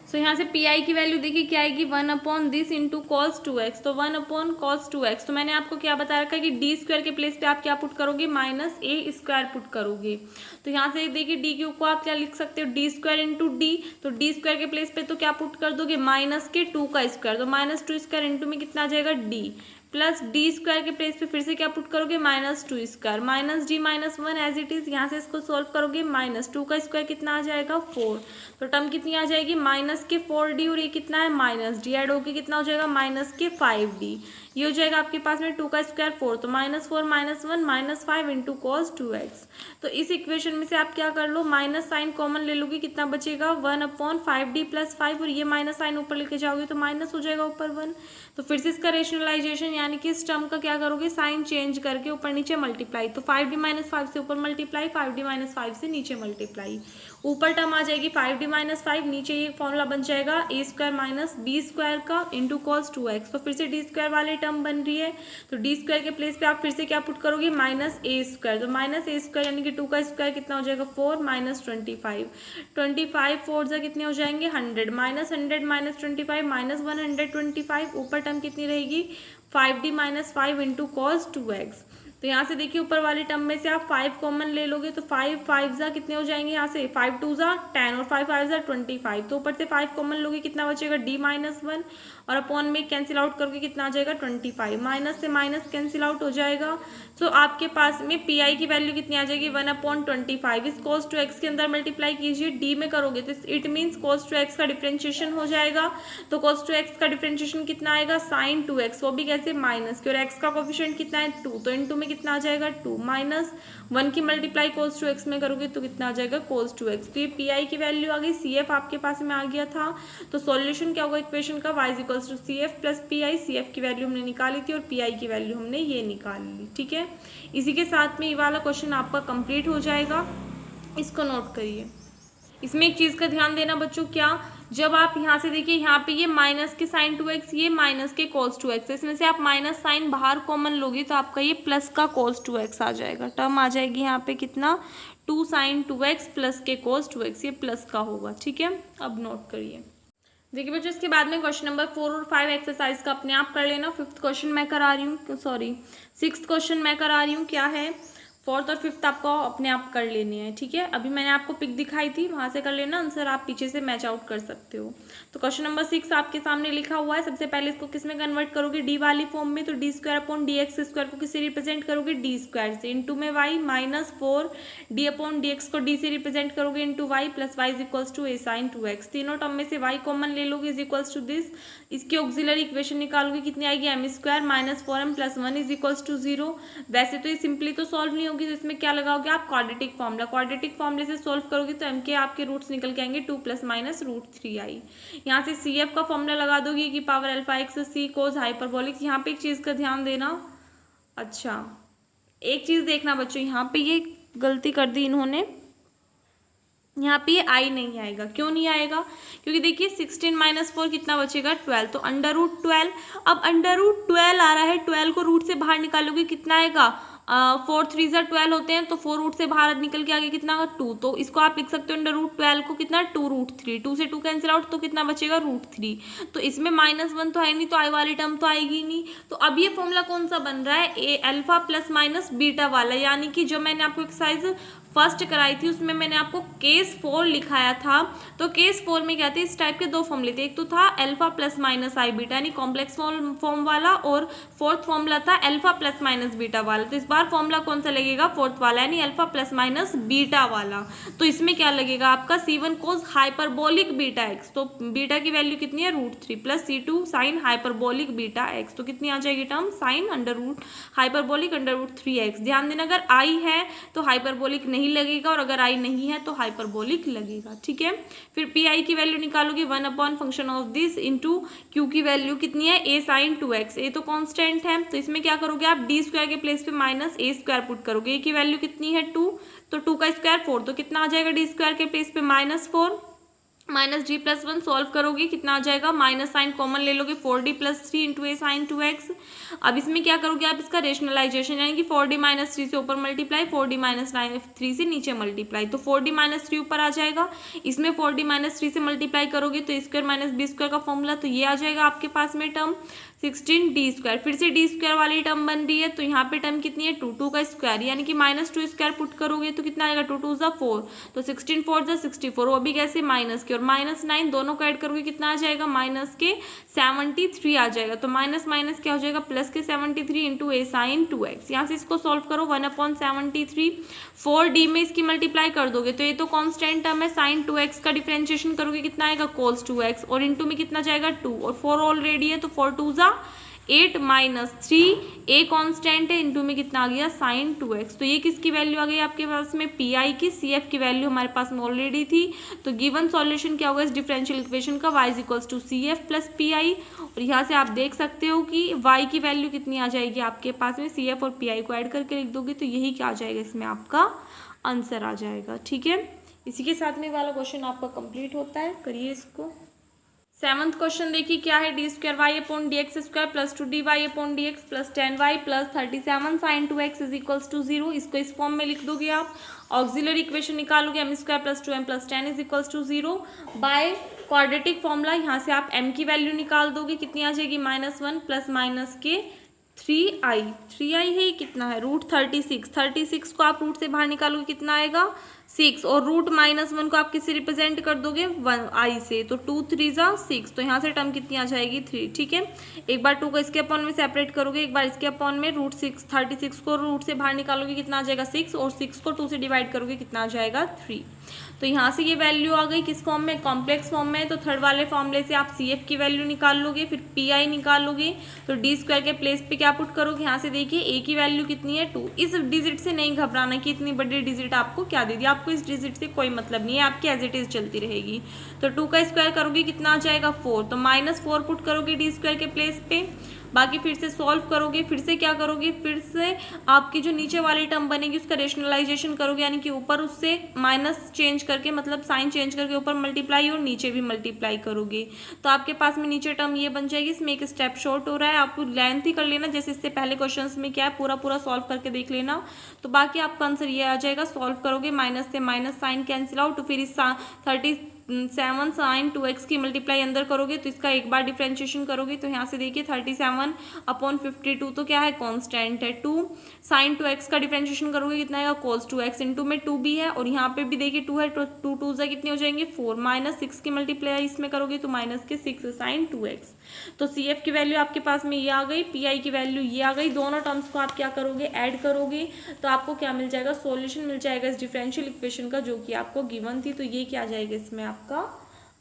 सो यहाँ से PI की वैल्यू देखिए क्या आएगी, 1/this इंटू cos 2x, तो 1/cos 2x। तो मैंने आपको क्या बता रखा है कि D² के प्लेस पे आप क्या पुट करोगे, -A² पुट करोगे। तो यहाँ से देखिए d³ को आप क्या लिख सकते हो, d² इंटू d, तो d² के प्लेस पे तो क्या पुट कर दोगे -2 का स्क्वायर, तो -2 स्क्वायर इंटू में कितना आ जाएगा d, प्लस डी स्क्वायर के प्लेस पे फिर से क्या पुट करोगे, minus two square, minus D minus one as it is, यहाँ से इसको सोल्व करोगे, माइनस टू का स्क्वायर कितना आ जाएगा 4, तो टर्म कितनी आ जाएगी माइनस के 4d और ये कितना है माइनस डी, ऐड होके कितना हो जाएगा माइनस के 5d, ये हो जाएगा आपके पास में 2 का स्क्वायर 4, तो minus 4 minus 1 minus 5 into cos 2x। तो इस इक्वेशन में से आप क्या कर लो, माइनस साइन कॉमन ले लोगे, कितना बचेगा 1/5d प्लस 5, और ये माइनस साइन ऊपर लेके जाओगे तो माइनस हो जाएगा ऊपर 1। तो फिर से इसका रेशनलाइजेशन यानी कि इस टर्म का क्या करोगे, साइन चेंज करके ऊपर नीचे मल्टीप्लाई, तो 5d माइनस 5 से ऊपर मल्टीप्लाई, 5d माइनस 5 से नीचे मल्टीप्लाई, ऊपर टर्म आ जाएगी 5d माइनस 5, नीचे ये फॉर्मूला बन जाएगा a square minus b square का इंटू कॉस 2x। तो फिर से d स्क्वायर वाली टर्म बन रही है, तो d स्क्वायर के प्लेस पे आप फिर से क्या पुट करोगे, माइनस a स्क्वायर, तो माइनस a स्क्वायर यानी कि 2 का स्क्वायर कितना हो जाएगा 4 माइनस 25, 25 4 से कितने हो जाएंगे 100, माइनस 100 माइनस 25 माइनस 125, ऊपर टर्म कितनी रहेगी 5d minus 5 into cos 2x। तो यहाँ से देखिए ऊपर वाली टर्म में से आप 5 कॉमन ले लोगे, तो 5 5 जा कितने हो जाएंगे, यहाँ से 5 2 जा 10 और 5 5 जा 25, तो ऊपर से 5 कॉमन लोगे कितना बचेगा d माइनस 1, और अपॉन में कैंसिल आउट करोगे कितना आ जाएगा 25, माइनस से माइनस कैंसिल आउट हो जाएगा। तो आपके पास में पी की वैल्यू कितनी आ जाएगी 1/25, इस cos 2x के अंदर मल्टीप्लाई कीजिए, d में करोगे तो इट मीन्स cos 2x का डिफरेंशिएशन हो जाएगा, तो cos 2x का डिफरेंशिएशन कितना आएगा sin 2x, वो भी कैसे माइनस के, और x का कोफिशिएंट कितना है 2, तो इनटू में कितना आ जाएगा 2, माइनस 1 की मल्टीप्लाई cos 2x में करोगे तो कितना आ जाएगा cos 2x। तो ये पी की वैल्यू आ गई, CF आपके पास में आ गया था, तो सॉल्यूशन क्या होगा इक्वेशन का y equals to CF plus PI, CF की वैल्यू हमने निकाली थी और PI की वैल्यू हमने ये निकाल ली, ठीक है। इसी के साथ में ये वाला क्वेश्चन आपका कंप्लीट हो जाएगा, इसको नोट करिए। इसमें एक चीज़ का ध्यान देना बच्चों, क्या जब आप यहाँ से देखिए यहाँ पे ये माइनस के साइन 2x, ये माइनस के cos 2x, इसमें से आप माइनस साइन बाहर कॉमन लोगे तो आपका ये प्लस का cos 2x आ जाएगा, टर्म आ जाएगी यहाँ पे कितना 2 sin 2x प्लस के cos 2x, ये प्लस का होगा, ठीक है। अब नोट करिए, देखिए बच्चों इसके बाद में क्वेश्चन नंबर 4 और 5 एक्सरसाइज का अपने आप कर लेना। 5th क्वेश्चन मैं करा रही हूँ, सॉरी 6th क्वेश्चन मैं करा रही हूँ, क्या है 4th और 5th आपको अपने आप कर लेनी है, ठीक है। अभी मैंने आपको पिक दिखाई थी, वहाँ से कर लेना, आंसर आप पीछे से मैच आउट कर सकते हो। तो क्वेश्चन नंबर 6 आपके सामने लिखा हुआ है, सबसे पहले इसको किस में कन्वर्ट करोगे, डी वाली फॉर्म में, तो D square upon D X square को किससे रिप्रेजेंट करोगे, डी स्क्वायर से, इंटू में Y minus 4 D upon D X को डी से रिप्रेजेंट करोगे into Y plus Y is equals to A sine 2x, तीनों टर्म में से वाई कॉमन ले लोगे इज इक्वल्स टू दिस, इसकी ऑक्सिलरी इक्वेशन निकालोगे कितनी आएगी M square minus 4m plus 1 is equals to 0। वैसे तो ये सिंपली तो सॉल्व नहीं होगी, तो इसमें क्या लगाओगे आप क्वाड्रेटिक फॉर्मूला, क्वाड्रेटिक फॉर्मूले से सॉल्व करोगे तो एम के आपके रूट्स निकल के आएंगे 2 प्लस माइनस √3i। यहाँ से सी एफ का फॉर्मूला लगा दोगे कि पावर अल्फा एक्स सी कोस हाइपरबोलिक। यहाँ पे एक चीज़ का ध्यान देना, अच्छा एक चीज़ देखना बच्चों, यहाँ पे ये गलती कर दी इन्होंने, यहाँ पे ये आई नहीं आएगा, क्यों नहीं आएगा, क्योंकि देखिए 16 माइनस 4 कितना बचेगा 12, तो √12, अब √12 आ रहा है, 12 को रूट से बाहर निकालोगे कितना आएगा 4 3 12 होते हैं, तो 4 रूट से बाहर निकल के आगे कितना 2, तो इसको आप लिख सकते हो √12 को कितना 2√3, 2 से 2 कैंसिल आउट तो कितना बचेगा √3, तो इसमें -1 तो है नहीं, तो आई वाली टर्म तो आएगी नहीं। तो अब ये फॉर्मूला कौन सा बन रहा है, ए अल्फा प्लस माइनस बीटा वाला, यानी कि जो मैंने आपको एक्सरसाइज फर्स्ट कराई थी उसमें मैंने आपको केस 4 लिखाया था, तो केस 4 में क्या थे, इस टाइप के दो फॉर्मूले थे, एक तो था अल्फा प्लस माइनस आई बीटा यानी कॉम्प्लेक्स फॉर्म वाला, और फोर्थ फॉर्मूला था अल्फा प्लस माइनस बीटा वाला। तो इस बार फॉर्मूला कौन सा लगेगा, फोर्थ वाला यानी अल्फा प्लस माइनस बीटा वाला। तो इसमें क्या लगेगा आपका C1 cos hyperbolic beta x, तो बीटा की वैल्यू कितनी है √3 plus C2 sine hyperbolic beta x, तो कितनी आ जाएगी टर्म साइन हाइपरबोलिक √3x। ध्यान देना अगर आई है तो हाइपरबोलिक नहीं लगेगा, और अगर आई नहीं है तो हाइपरबोलिक लगेगा, ठीक है। फिर पी आई की वैल्यू निकालोगे 1 upon function of this into Q की वैल्यू कितनी है a साइन 2x, ए तो कांस्टेंट है, तो इसमें क्या करोगे आप डी स्क्वायर के प्लेस पे माइनस a स्क्वायर पुट करोगे, a की वैल्यू कितनी है 2, तो 2 का स्क्वायर 4, तो कितना आ जाएगा डी स्क्वायर के प्लेस पे -4 माइनस डी प्लस 1 सॉल्व करोगे कितना आ जाएगा, माइनस साइन कॉमन ले लोगे 4d प्लस 3 इंटू ए साइन 2x। अब इसमें क्या करोगे आप इसका रेशनलाइजेशन, यानी कि 4d माइनस 3 से ऊपर मल्टीप्लाई, 4d माइनस 3 से नीचे मल्टीप्लाई, तो 4d माइनस 3 ऊपर आ जाएगा, इसमें 4d माइनस 3 से मल्टीप्लाई करोगे तो स्क्वायर माइनस बी स्क्वायर का फॉर्मूला, तो ये आ जाएगा आपके पास में टर्म। 16d²। फिर से d² वाली टर्म बन रही है, तो यहाँ पे टर्म कितनी है 2 का स्क्वायर, यानी कि -2² पुट करोगे तो कितना आएगा 2 2 4, तो 16 4 64, वो भी कैसे माइनस के, और -9 दोनों को ऐड करोगे कितना आ जाएगा -73 आ जाएगा। तो माइनस माइनस क्या हो जाएगा प्लस के 73 इंटू a sin 2x। यहाँ से इसको सॉल्व करो 1/73, 4d में इसकी मल्टीप्लाई कर दोगे तो ये तो कांस्टेंट टर्म है, sin 2x का डिफरेंशिएशन करोगे कितना आएगा cos 2x, और इंटू में कितना जाएगा 2, और 4 ऑलरेडी है तो 4 2 8 -3, a कांस्टेंट है, इंटू में कितना आ गया sin 2x। तो ये किसकी वैल्यू आ गई आपके पास में pi की, cf की वैल्यू हमारे पास में ऑलरेडी थी। तो गिवन सॉल्यूशन क्या होगा इस डिफरेंशियल इक्वेशन का, y = cf + pi। और यहाँ से आप देख सकते हो कि y की वैल्यू कितनी आ जाएगी आपके पास में, cf और pi को ऐड करके लिख दोगे तो यही क्या आ जाएगा, इसमें आपका आंसर आ जाएगा। ठीक है, इसी के साथ में वाला क्वेश्चन आपका कंप्लीट होता है। करिए इसको। 7th क्वेश्चन देखिए क्या है, d²y/dx² + 2dy/dx + 10y + 37 sin 2x = 0। इसको इस फॉर्म में लिख दोगे आप। ऑक्सिलरी इक्वेशन निकालोगे m² + 2m + 10 = 0 by quadratic formula. यहाँ से आप m की वैल्यू निकाल दोगे, कितनी आ जाएगी -1 + माइनस के 3i है, कितना है √36 को आप रूट से बाहर निकालोगे कितना आएगा 6, और √-1 को आप किससे रिप्रेजेंट कर दोगे 1i से, तो 2 3 6, तो यहाँ से टर्म कितनी आ जाएगी 3। ठीक है, एक बार 2 को इसके अपॉन में सेपरेट करोगे, एक बार इसके अपॉन में √36 को रूट से बाहर निकालोगे कितना आ जाएगा 6, और 6 को 2 से डिवाइड करोगे कितना आ जाएगा 3। तो यहाँ से ये वैल्यू आ गई किस फॉर्म में, कॉम्प्लेक्स फॉर्म में। तो थर्ड वाले फॉर्मूले से आप CF की वैल्यू निकाल लोगे, फिर PI निकालोगे, तो d² के प्लेस पे क्या पुट करोगे, यहाँ से देखिए a की वैल्यू कितनी है 2। इस डिजिट से नहीं घबराना कि इतनी बड़ी डिजिट आपको क्या दे दी, आपको इस डिजिट से कोई मतलब नहीं है, आपकी एज इट इज चलती रहेगी। तो 2 का स्क्वायर करोगे कितना आ जाएगा 4, तो -4 पुट करोगे d² के प्लेस पे। बाकी फिर से सॉल्व करोगे, फिर से क्या करोगे, फिर से आपकी जो नीचे वाली टर्म बनेगी उसका रेशनलाइजेशन करोगे, यानी कि ऊपर उससे माइनस चेंज करके, मतलब साइन चेंज करके ऊपर मल्टीप्लाई और नीचे भी मल्टीप्लाई करोगे। तो आपके पास में नीचे टर्म ये बन जाएगी। इसमें एक स्टेप शॉर्ट हो रहा है, आप लेंथ ही कर लेना, जैसे इससे पहले क्वेश्चंस में क्या है पूरा सॉल्व करके देख लेना। तो बाकी आपका आंसर ये आ जाएगा, सॉल्व करोगे माइनस से माइनस साइन कैंसिल आउट, तो फिर इस 37 sin 2x की मल्टीप्लाई अंदर करोगे तो इसका एक बार डिफरेंशिएशन करोगे, तो यहाँ से देखिए 37/52 तो क्या है कांस्टेंट है 2, sin 2x का डिफरेंशिएशन करोगे कितना आएगा cos 2x, इंटू में 2 भी है और यहाँ पे भी देखिए 2 है, तो 2 2 से कितने हो जाएंगे 4, -6 की मल्टीप्लाई इसमें करोगे तो -6 sin 2x। तो CF की वैल्यू आपके पास में ये आ गई, PI की वैल्यू ये आ गई, दोनों टर्म्स को आप क्या करोगे ऐड करोगे, तो आपको क्या मिल जाएगा सॉल्यूशन मिल जाएगा इस डिफरेंशियल इक्वेशन का, जो कि आपको गिवन थी। तो ये क्या आ जाएगा, इसमें आपका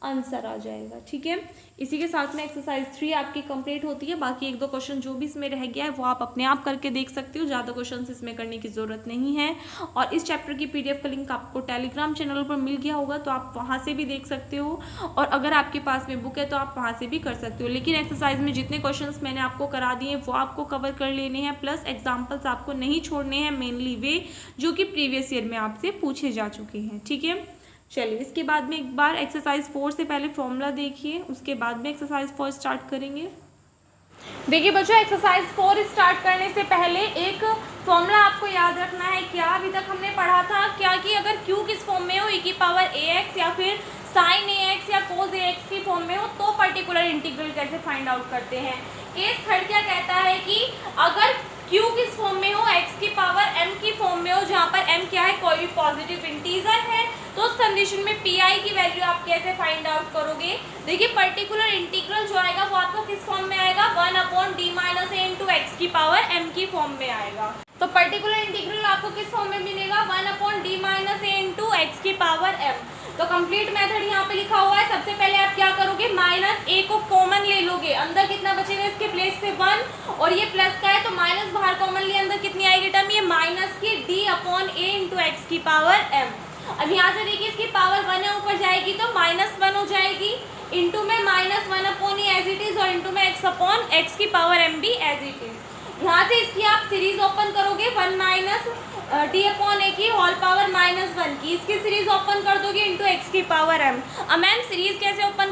आंसर आ जाएगा। ठीक है, इसी के साथ में एक्सरसाइज 3 आपकी कंप्लीट होती है। बाकी 1-2 क्वेश्चन जो भी इसमें रह गया है वो आप अपने आप करके देख सकते हो, ज़्यादा क्वेश्चन इसमें करने की ज़रूरत नहीं है। और इस चैप्टर की PDF का लिंक आपको टेलीग्राम चैनल पर मिल गया होगा, तो आप वहाँ से भी देख सकते हो, और अगर आपके पास में बुक है तो आप वहाँ से भी कर सकते हो। लेकिन एक्सरसाइज में जितने क्वेश्चन मैंने आपको करा दिए वो आपको कवर कर लेने हैं, प्लस एग्जाम्पल्स आपको नहीं छोड़ने हैं, मेनली वे जो कि प्रीवियस ईयर में आपसे पूछे जा चुके हैं। ठीक है, चलिए इसके बाद में एक बार एक्सरसाइज 4 से पहले फॉर्मूला देखिए, उसके बाद में एक्सरसाइज 4 स्टार्ट करेंगे। देखिए बच्चों, एक्सरसाइज 4 स्टार्ट करने से पहले एक फॉर्मूला आपको याद रखना है। क्या अभी तक हमने पढ़ा था, क्या कि अगर q किस फॉर्म में हो, e⁴ax या फिर sin ax या cos ax की फॉर्म में हो, तो पर्टिकुलर इंटीग्रल कैसे फाइंड आउट करते हैं। केस थर्ड क्या कहता है कि अगर q किस फॉर्म में हो, x⁻m की फॉर्म में हो, जहाँ पर m क्या है, कोई भी पॉजिटिव इंटीजर है, तो उस कंडीशन में PI की वैल्यू आप कैसे फाइंड आउट करोगे। देखिए पर्टिकुलर इंटीग्रल जो आएगा वो आपको किस फॉर्म में आएगा, 1/d - a × x⁻m की फॉर्म में आएगा। तो पर्टिकुलर इंटीग्रल आपको किस फॉर्म में मिलेगा, 1/d - a × x⁻m। तो कंप्लीट मेथड यहाँ पे लिखा हुआ है। सबसे पहले आप क्या करोगे, -a को कॉमन ले लोगे, अंदर कितना बचेगा इसके प्लेस पे 1, और ये प्लस का है तो माइनस बाहर कॉमन लिए, अंदर कितनी आएगी टर्म, ये -d/a × x⁻m। अब यहाँ से देखिए इसकी पावर 1 है, ऊपर जाएगी तो -1 हो जाएगी, इंटू में -1/e एज इट इज, और इंटू में x⁻m भी एज इट इज। यहाँ से इसकी आप सीरीज ओपन करोगे 1 - d/a की होल पावर -1 की, इसकी सीरीज ओपन कर दोगे इंटू x⁻m। अब मैम सीरीज कैसे ओपन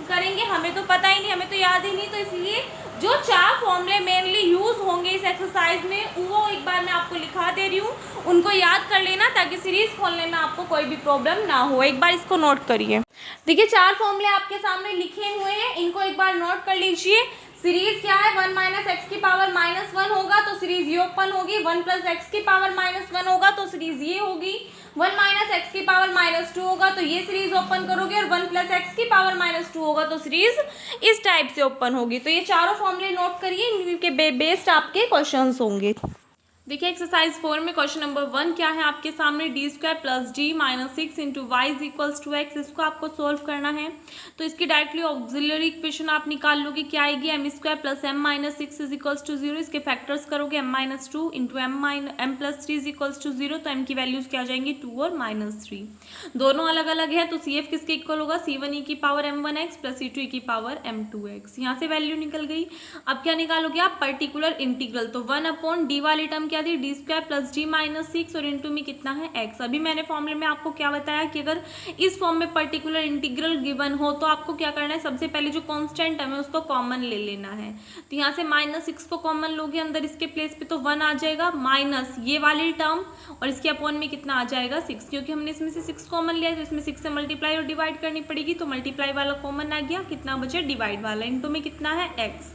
करेंगे, हमें तो पता ही नहीं, हमें तो याद ही नहीं, तो इसलिए जो 4 फॉर्मूले मेनली यूज होंगे इस एक्सरसाइज में वो एक बार मैं आपको लिखा दे रही हूँ, उनको याद कर लेना ताकि सीरीज खोलने में आपको कोई भी प्रॉब्लम ना हो। एक बार इसको नोट करिए। देखिए 4 फॉर्मूले आपके सामने लिखे हुए हैं, इनको एक बार नोट कर लीजिए। सीरीज क्या है, 1 माइनस एक्स की पावर -1 होगा तो सीरीज ये ओपन होगी, 1 प्लस एक्स की पावर -1 होगा तो सीरीज ये होगी, 1 माइनस एक्स की पावर -2 होगा तो ये सीरीज ओपन करोगे, और 1 प्लस एक्स की पावर -2 होगा तो सीरीज इस टाइप से ओपन होगी। तो ये चारों फॉर्मूले नोट करिए, इनके बेस्ड आपके क्वेश्चंस होंगे। देखिए एक्सरसाइज 4 में क्वेश्चन नंबर 1 क्या है आपके सामने, D square plus D minus 6 into Y is equals to X. इसको आपको सोल्व करना है। तो इसकी डायरेक्टली ऑक्सिलरी इक्वेशन आप निकाल लोगे, क्या आएगी, M square plus M minus 6 is equals to 0। इसके फैक्टर्स करोगे, M minus 2 into M plus 3 is equals to 0। तो एम की वैल्यूज क्या आ जाएंगी, 2 और -3। दोनों अलग अलग है तो सी एफ किसके इक्वल होगा, c1 e की power m1x plus c2 e की पावर m2x। यहाँ से वैल्यू निकल गई। अब क्या निकालोगे आप, पर्टिकुलर इंटीग्रल। तो 1/d वाली टर्म क्या थी, D square plus D minus 6 और इंटू में कितना है x। अभी मैंने फॉर्मूले में आपको क्या बताया कि अगर इस फॉर्म में पर्टिकुलर इंटीग्रल गिवन हो तो आपको क्या करना है, सबसे पहले जो कांस्टेंट टर्म है उसको कॉमन ले लेना है। तो यहाँ से -6 को कॉमन लोगे अंदर इसके प्लेस पे तो 1 आ जाएगा, माइनस ये वाली टर्म और इसके अपॉन में कितना आ जाएगा 6, क्योंकि हमने इसमें से 6 कॉमन लिया है तो इसमें 6 से मल्टीप्लाई और डिवाइड करनी पड़ेगी। तो मल्टीप्लाई वाला कॉमन आ गया, कितना बचे डिवाइड वाला, इंटू में कितना है x।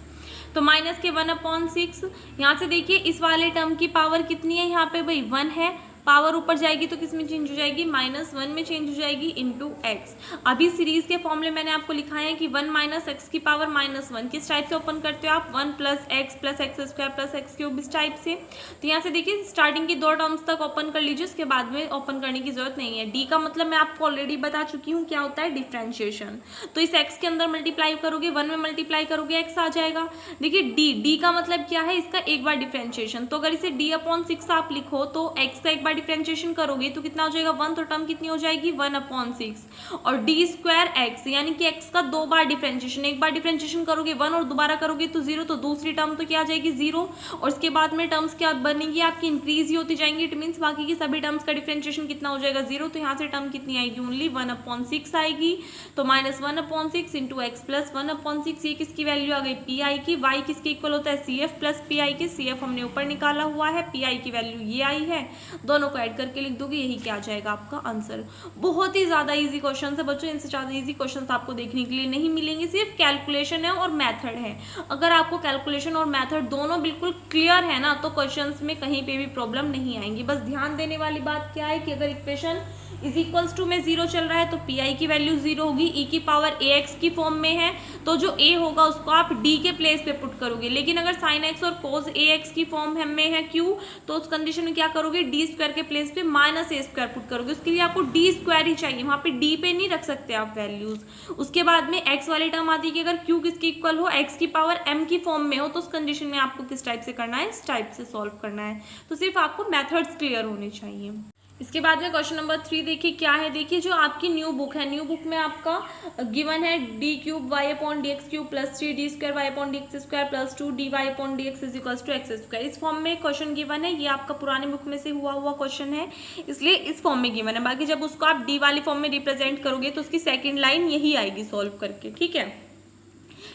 तो माइनस के 1/6। यहाँ से देखिए इस वाले टर्म की पावर कितनी है, यहाँ पे भाई 1 है, पावर ऊपर जाएगी तो किस में चेंज हो जाएगी, -1 में चेंज हो जाएगी इंटू एक्स। अभी सीरीज के फॉर्मूले मैंने आपको लिखाया है कि 1 माइनस एक्स की पावर -1 किस टाइप से ओपन करते हो आप, 1 plus x square plus x cube इस टाइप से। तो यहाँ से देखिए स्टार्टिंग की 2 टर्म्स तक ओपन कर लीजिए, उसके बाद में ओपन करने की जरूरत नहीं है। डी का मतलब मैं आपको ऑलरेडी बता चुकी हूँ क्या होता है, डिफ्रेंशिएशन। तो इस एक्स के अंदर मल्टीप्लाई करोगे, 1 में मल्टीप्लाई करोगे एक्स आ जाएगा। देखिए डी का मतलब क्या है, इसका एक बार डिफ्रेंशिएशन। तो अगर इसे d/6 आप लिखो तो एक्स का एक बार डिफरेंशिएशन करोगे तो कितना हो जाएगा 1, तो टर्म कितनी हो जाएगी 1/6 और डी स्क्वायर एक्स, यानी कि एक्स का 2 बार डिफरेंशिएशन, एक बार डिफरेंशिएशन करोगे 1 और दोबारा करोगे तो 0, तो दूसरी टर्म तो क्या आ जाएगी 0 और इसके बाद में टर्म्स क्या बनेगी आपकी, इंक्रीज ही होती जाएंगी। इट मीन्स बाकी की सभी टर्म्स का डिफरेंशिएशन कितना हो जाएगा 0। तो यहाँ से टर्म कितनी आएगी, ओनली 1/6 आएगी। तो -1/6 इंटू एक्स प्लस 1/6, ये किसकी वैल्यू आ गई पी आई की। वाई किसके इक्वल होता है, C F plus P I के। सी एफ हमने ऊपर निकाला हुआ है, पी आई की वैल्यू ये आई है, दोनों को ऐड करके लिख दोगे, यही क्या आ जाएगा आपका आंसर। बहुत ही ज्यादा इजी क्वेश्चन है बच्चों, इनसे ज्यादा इजी क्वेश्चन आपको देखने के लिए नहीं मिलेंगे। सिर्फ कैलकुलेशन है और मेथड है। अगर आपको कैलकुलेशन और मेथड दोनों बिल्कुल क्लियर है ना तो क्वेश्चंस में कहीं पे भी प्रॉब्लम नहीं आएंगी। बस ध्यान देने वाली बात क्या है कि अगर इक्वेशन इज इक्वल्स टू में 0 चल रहा है तो पी आई की वैल्यू 0 होगी। ई की पावर ए एक्स की फॉर्म में है तो जो ए होगा उसको आप डी के प्लेस पे पुट करोगे। लेकिन अगर साइन एक्स और कोस ए एक्स की फॉर्म में है क्यू, तो उस कंडीशन में क्या करोगे, डी स्क्वायर के प्लेस पे -a स्क्वायर पुट करोगे। उसके लिए आपको डी स्क्वायर ही चाहिए, वहाँ पे डी पे नहीं रख सकते आप वैल्यूज। उसके बाद में एक्स वाली टर्म आती है कि अगर क्यू किसकी इक्वल हो, एक्स की पावर एम की फॉर्म में हो, तो उस कंडीशन में आपको किस टाइप से करना है, इस टाइप से सॉल्व करना है। तो सिर्फ आपको मेथड्स क्लियर होने चाहिए। इसके बाद में क्वेश्चन नंबर 3 देखिए क्या है। देखिए जो आपकी न्यू बुक है, न्यू बुक में आपका गिवन है d³ y/dx³ plus 3d² y/dx² plus 2dy/dx is equals to x²। इस फॉर्म में क्वेश्चन गिवन है, ये आपका पुराने बुक में से हुआ क्वेश्चन है, इसलिए इस फॉर्म में गिवन है। बाकी जब उसको आप डी वाली फॉर्म में रिप्रेजेंट करोगे तो उसकी सेकेंड लाइन यही आएगी सॉल्व करके, ठीक है।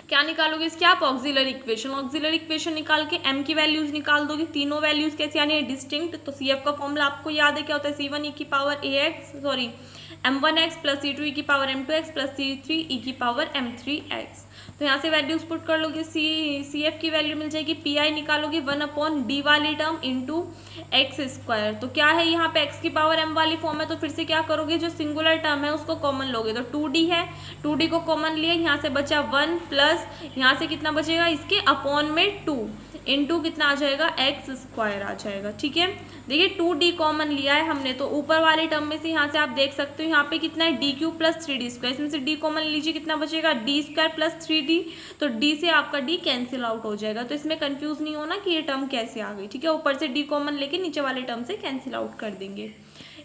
क्या निकालोगे इसके आप, ऑक्सिलरी इक्वेशन। ऑक्सिलरी इक्वेशन निकाल के m की वैल्यूज निकाल दोगे, तीनों वैल्यूज कैसे यानी डिस्टिंक्ट। तो सी एफ का फॉर्मूला आपको याद है क्या होता है, c1 e की power m1x plus c2 e की power m2x plus c3 e की पावर m3x। तो यहाँ से वैल्यूज पुट कर लोगे, सी एफ की वैल्यू मिल जाएगी, पी आई निकालोगे 1/d वाली टर्म इंटू x²। तो क्या है यहाँ पे x की पावर m वाली फॉर्म है तो फिर से क्या करोगे, जो सिंगुलर टर्म है उसको कॉमन लोगे। तो 2d है, 2d को कॉमन लिया, यहाँ से बचा 1 प्लस यहाँ से कितना बचेगा, इसके अपॉन में 2 इंटू कितना आ जाएगा x² आ जाएगा, ठीक है। देखिए 2d कॉमन लिया है हमने तो ऊपर वाले टर्म में से यहाँ से आप देख सकते हो यहाँ पे कितना है d³ प्लस 3d²। इसमें से d कॉमन लीजिए, कितना बचेगा d² प्लस 3d। तो d से आपका d कैंसिल आउट हो जाएगा। तो इसमें कंफ्यूज नहीं होना कि ये टर्म कैसे आ गई, ठीक है। ऊपर से d कॉमन लेके नीचे वाले टर्म से कैंसिल आउट कर देंगे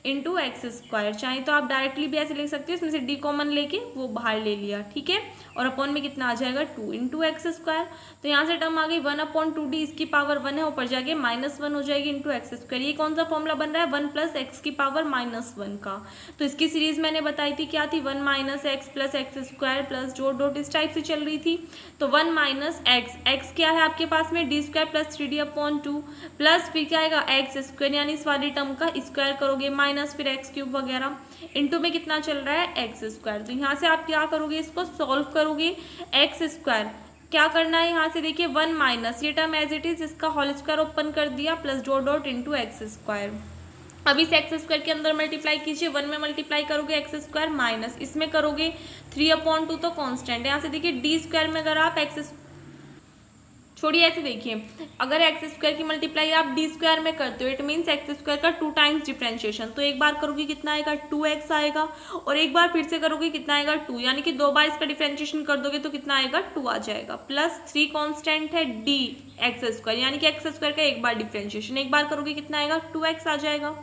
इंटू x²। चाहे तो आप डायरेक्टली भी ऐसे लिख सकते हो, इसमें से d कॉमन लेके वो बाहर ले लिया, ठीक है। और अपॉन में कितना आ जाएगा 2 इंटू x²। तो यहाँ से टर्म आ गई 1/2d, इसकी पावर 1 है, ऊपर जाके -1 हो जाएगी इंटू x²। ये कौन सा फॉर्मूला बन रहा है, 1 प्लस एक्स की पावर -1 का। तो इसकी सीरीज मैंने बताई थी क्या थी, 1 minus x plus x² plus dot इस टाइप से चल रही थी। तो 1 माइनस एक्स क्या है आपके पास में d² प्लस 3d/2 प्लस फिर क्या आएगा x² यानी इस वाली टर्म का स्क्वायर करोगे माइनस फिर x³ वगैरह इंटू में कितना चल रहा है x²। तो यहाँ से आप क्या करोगे, इसको सॉल्व करोगे x²। क्या करना है यहाँ से देखिए 1 माइनस ये टर्म एज इट इज, इसका होल स्क्वायर ओपन कर दिया plus dot dot into x square. अब इस एक्स स्क्वायर के अंदर मल्टीप्लाई कीजिए, 1 में मल्टीप्लाई करोगे एक्स स्क्वायर माइनस इसमें करोगे 3/2 तो कांस्टेंट है। यहाँ से देखिए डी स्क्वायर में अगर आप एक्स छोड़िए ऐसे देखिए, अगर एक्स स्क्वायर की मल्टीप्लाई आप डी स्क्वायर में करते हो इट मीन्स एक्स स्क्वायर का 2 टाइम्स डिफरेंशिएशन, तो एक बार करोगे कितना आएगा 2x आएगा, और एक बार फिर से करोगे कितना आएगा 2, यानी कि 2 बार इसका डिफरेंशिएशन कर दोगे तो कितना आएगा 2 आ जाएगा। प्लस 3 कांस्टेंट है डी एक्स स्क्वायर, यानी कि एक्स स्क्वायर का एक बार डिफरेंशिएशन, एक बार करोगे कितना आएगा 2x आ जाएगा